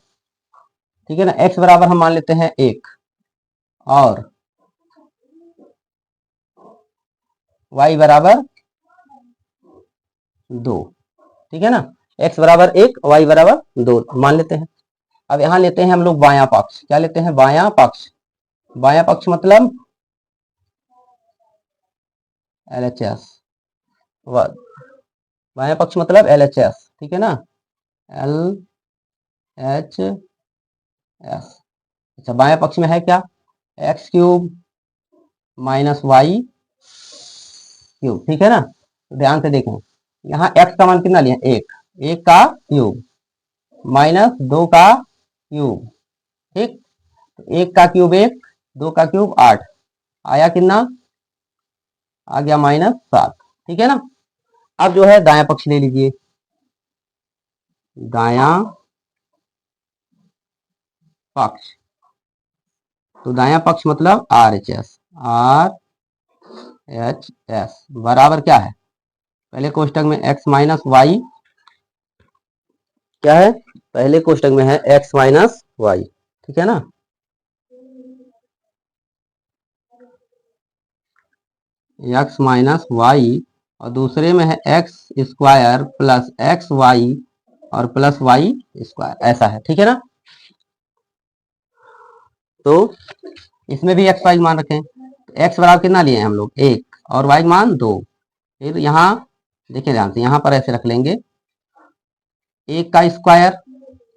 Speaker 1: ठीक है ना, एक्स बराबर हम मान लेते हैं 1 और वाई बराबर 2, ठीक है ना। एक्स बराबर 1, वाई बराबर 2 मान लेते हैं। अब यहां लेते हैं हम लोग बायां पक्ष, क्या लेते हैं, बायां पक्ष। बायां पक्ष मतलब LHS, बायां पक्ष मतलब LHS, ठीक है ना, LHS। अच्छा बायां पक्ष में है क्या, x cube minus Y cube, ठीक है ना। तो ध्यान से देखें, यहाँ एक्स का मान कितना लिया, 1, 1 का क्यूब माइनस 2 का क्यूब, ठीक। तो 1 का क्यूब 1, 2 का क्यूब 8, आया कितना, आ गया -7, ठीक है ना। अब जो है दायां पक्ष ले लीजिए, दायां पक्ष। तो दायां पक्ष मतलब RHS, RHS बराबर क्या है, पहले कोष्टक में x माइनस वाई, क्या है, पहले कोष्टक में है x माइनस वाई, ठीक है ना। x माइनस वाई और दूसरे में है x square plus x y और प्लस वाई स्क्वायर, ऐसा है, ठीक है ना। तो इसमें भी एक्स वाई मान रखें, एक्स बराबर कितना लिए हैं हम लोग, 1 और वाई मान 2। फिर यहाँ देखिए ध्यान से, यहाँ पर ऐसे रख लेंगे, 1 का स्क्वायर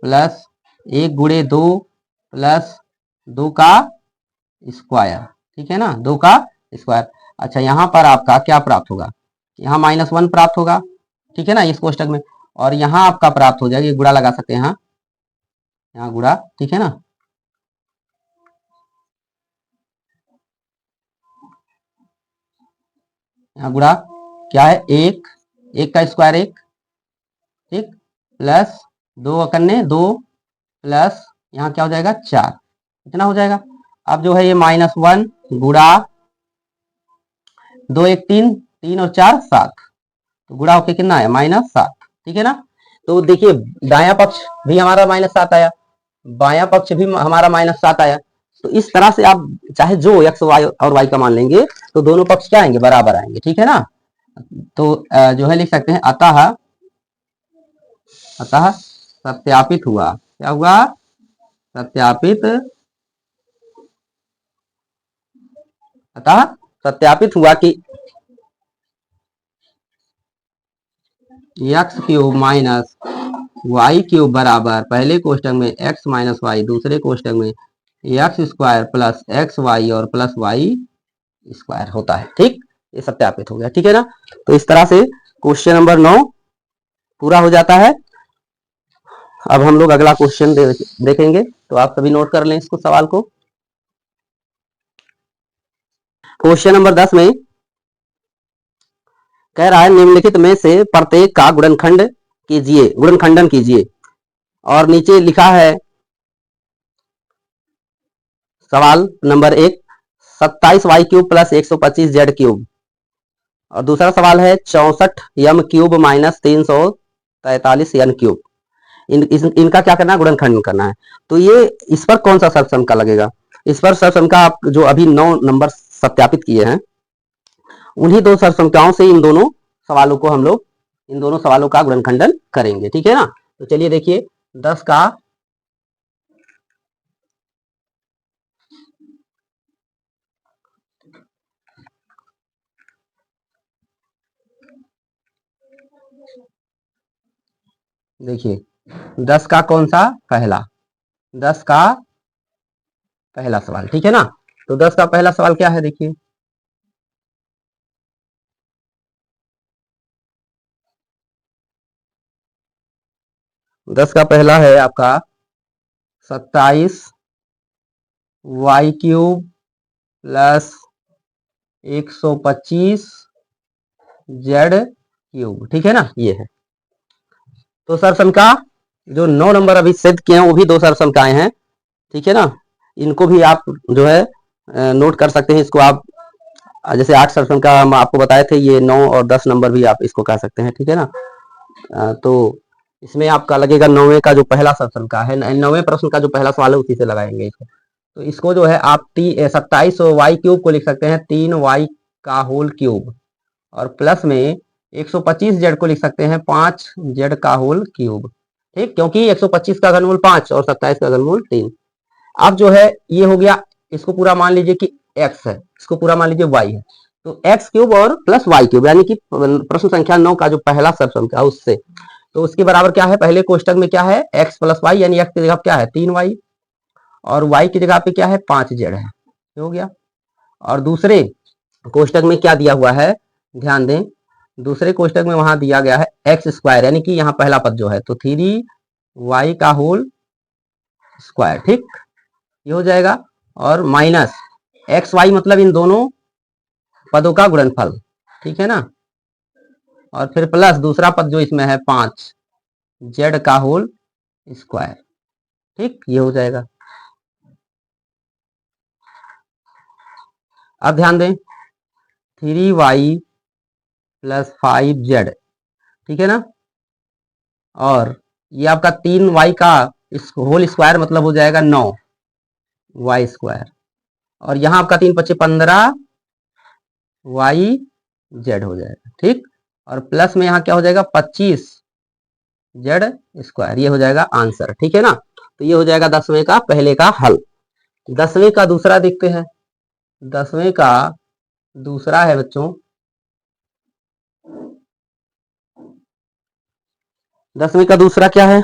Speaker 1: प्लस 1 गुणे 2 प्लस 2 का स्क्वायर, ठीक है ना, 2 का स्क्वायर। अच्छा यहाँ पर आपका क्या प्राप्त होगा, यहाँ -1 प्राप्त होगा, ठीक है ना, इस कोष्टक में। और यहाँ आपका प्राप्त हो जाएगा, ये गुणा लगा सकते हैं यहाँ, यहाँ गुणा, ठीक है ना। यहाँ गुणा क्या है, 1 का स्क्वायर 1, ठीक, प्लस 2 अकन्ने 2 प्लस यहाँ क्या हो जाएगा 4, इतना हो जाएगा। अब जो है ये -1 गुणा 2 1 3, 3 और 4 7, तो गुणा होके कितना है -7, ठीक है ना। तो देखिए दायां पक्ष भी हमारा -7 आया, बायां पक्ष भी हमारा -7 आया। तो इस तरह से आप चाहे जो x y और y का मान लेंगे तो दोनों पक्ष क्या आएंगे, बराबर आएंगे, ठीक है ना। तो जो है लिख सकते हैं, अतः अतः सत्यापित हुआ, क्या हुआ, सत्यापित, अतः सत्यापित हुआ कि x cube minus Y cube बराबर पहले कोष्टक में एक्स माइनस वाई, दूसरे कोष्टक में x square plus x y और प्लस वाई स्क्वायर होता है, ठीक। ये सत्यापित हो गया, ठीक है ना। तो इस तरह से क्वेश्चन नंबर 9 पूरा हो जाता है। अब हम लोग अगला क्वेश्चन देखेंगे, तो आप सभी नोट कर लें इसको, सवाल को। क्वेश्चन नंबर 10 में कह रहा है, निम्नलिखित में से प्रत्येक का गुणनखंड कीजिए, गुणनखंडन कीजिए। और नीचे लिखा है सवाल नंबर 1, 27y³ प्लस 125z³ और दूसरा सवाल है 64m³ माइनस 343n³। इनका क्या करना है, गुणनखंड करना है। तो ये इस पर कौन सा सर्वसम का लगेगा, इस पर सर्वसम का आप जो अभी 9 नंबर सत्यापित किए हैं उन्हीं दो सर्वसंख्याओं से इन दोनों सवालों को हम लोग इन दोनों सवालों का गुणनखंडन करेंगे, ठीक है ना। तो चलिए देखिए 10 का देखिए 10 का कौन सा पहला 10 का पहला सवाल, ठीक है ना। तो 10 का पहला सवाल क्या है, देखिए 10 का पहला है आपका 27y³ प्लस 125z³, ठीक है ना, ये है। तो सरसम का जो 9 नंबर अभी सिद्ध किए हैं वो भी दो सरसम का आए हैं, ठीक है ना। इनको भी आप जो है नोट कर सकते हैं। इसको आप जैसे 8 सरसम का हम आपको बताए थे, ये 9 और 10 नंबर भी आप इसको कह सकते हैं, ठीक है ना। तो इसमें आपका लगेगा 9वें का जो पहला सरसम का है, 9वें प्रश्न का जो पहला सवाल है उसी से लगाएंगे इसको। तो इसको जो है आप 27y³ को लिख सकते हैं 3y का होल क्यूब और प्लस में 125z को लिख सकते हैं 5z का होल क्यूब, ठीक, क्योंकि 125 का घनमूल 5 और 27 का घनमूल 3। अब जो है ये हो गया, इसको पूरा मान लीजिए कि x है, इसको पूरा मान लीजिए y है। तो x³ और प्लस y³ यानी कि प्रश्न संख्या 9 का जो पहला सरसम था उससे, तो उसके बराबर क्या है, पहले कोष्टक में क्या है x प्लस y, यानी x की जगह क्या है 3y और y की जगह पे क्या है 5z है, हो गया। और दूसरे कोष्टक में क्या दिया हुआ है, ध्यान दें, दूसरे कोष्टक में वहां दिया गया है x² यानी कि यहाँ पहला पद जो है तो 3y का होल स्क्वायर, ठीक, ये हो जाएगा। और माइनस xy मतलब इन दोनों पदों का गुणनफल, ठीक है ना। और फिर प्लस दूसरा पद जो इसमें है 5z का होल स्क्वायर, ठीक, ये हो जाएगा। अब ध्यान दें 3y प्लस 5z, ठीक है ना। और ये आपका 3y का होल स्क्वायर मतलब हो जाएगा 9y²। और यहाँ आपका 3 × 5 = 15y z हो जाएगा, ठीक। और प्लस में यहाँ क्या हो जाएगा 25z², ये हो जाएगा आंसर, ठीक है ना। तो ये हो जाएगा 10वें का पहले का हल। 10वें का दूसरा देखते हैं। 10वें का दूसरा है बच्चों, 10वें का दूसरा क्या है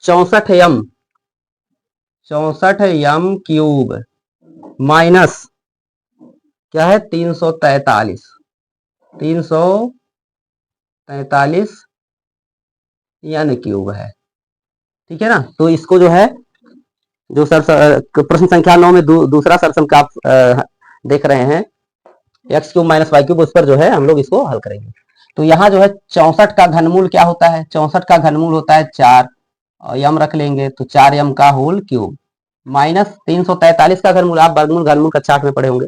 Speaker 1: 64m³ माइनस क्या है 343 n³ है, ठीक है ना। तो इसको जो है जो प्रश्न संख्या 9 में दूसरा सरसम का आप देख रहे हैं x³ माइनस y³ उस पर जो है हम लोग इसको हल करेंगे। तो यहाँ जो है 64 का घनमूल क्या होता है, 64 का घनमूल होता है 4 और यम रख लेंगे तो 4m का होल क्यूब माइनस 343 का घनमूल, आप वर्गमूल घनमूल का चार्ट में पढ़े होंगे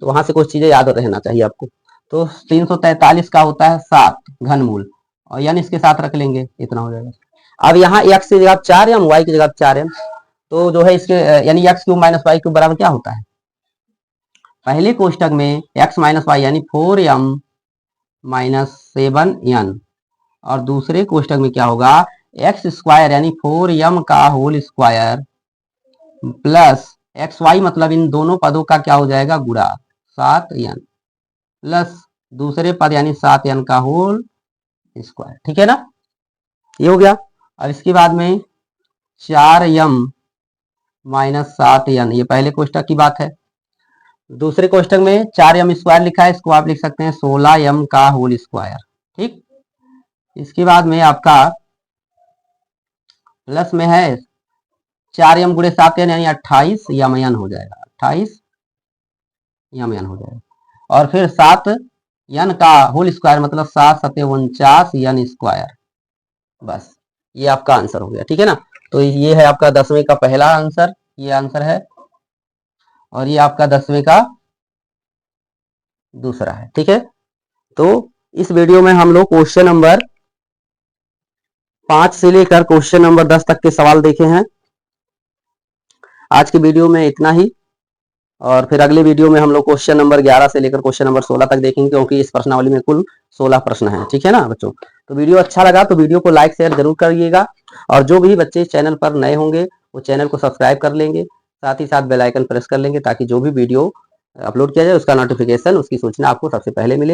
Speaker 1: तो वहां से कुछ चीजें याद रहना चाहिए आपको। तो 343 का होता है 7 घनमूल और यानी इसके साथ रख लेंगे, इतना हो जाएगा। अब यहाँ x की जगह 4m, y की जगह 4m, तो जो है इसके यानी x³ माइनस y³ बराबर क्या होता है, पहले कोष्टक में x माइनस y यानी 4m माइनस 7n और दूसरे कोष्टक में क्या होगा x² यानी 4m का होल स्क्वायर प्लस xy मतलब इन दोनों पदों का क्या हो जाएगा गुणा 7n प्लस दूसरे पद यानी 7n का होल स्क्वायर, ठीक है ना, ये हो गया। और इसके बाद में 4m माइनस 7n, ये पहले कोष्टक की बात है। दूसरे कोष्टक में 4m² लिखा है, इसको आप लिख सकते हैं 16m का होल स्क्वायर, ठीक। इसके बाद में आपका प्लस में है 4m × 7n यानी 28mn हो जाएगा, 28mn हो जाएगा। और फिर 7n का होल स्क्वायर मतलब 7 × 7 = 49n², बस ये आपका आंसर हो गया, ठीक है ना। तो ये है आपका 10वें का पहला आंसर, ये आंसर है। और ये आपका 10वें का दूसरा है। ठीक है, तो इस वीडियो में हम लोग क्वेश्चन नंबर 5 से लेकर क्वेश्चन नंबर 10 तक के सवाल देखे हैं। आज की वीडियो में इतना ही, और फिर अगले वीडियो में हम लोग क्वेश्चन नंबर 11 से लेकर क्वेश्चन नंबर 16 तक देखेंगे, क्योंकि इस प्रश्नावली में कुल 16 प्रश्न हैं। ठीक है ना बच्चों, तो वीडियो अच्छा लगा तो वीडियो को लाइक शेयर जरूर करिएगा, और जो भी बच्चे चैनल पर नए होंगे वो चैनल को सब्सक्राइब कर लेंगे, साथ ही साथ बेल आइकन प्रेस कर लेंगे, ताकि जो भी वीडियो अपलोड किया जाए उसका नोटिफिकेशन, उसकी सूचना आपको सबसे पहले मिले।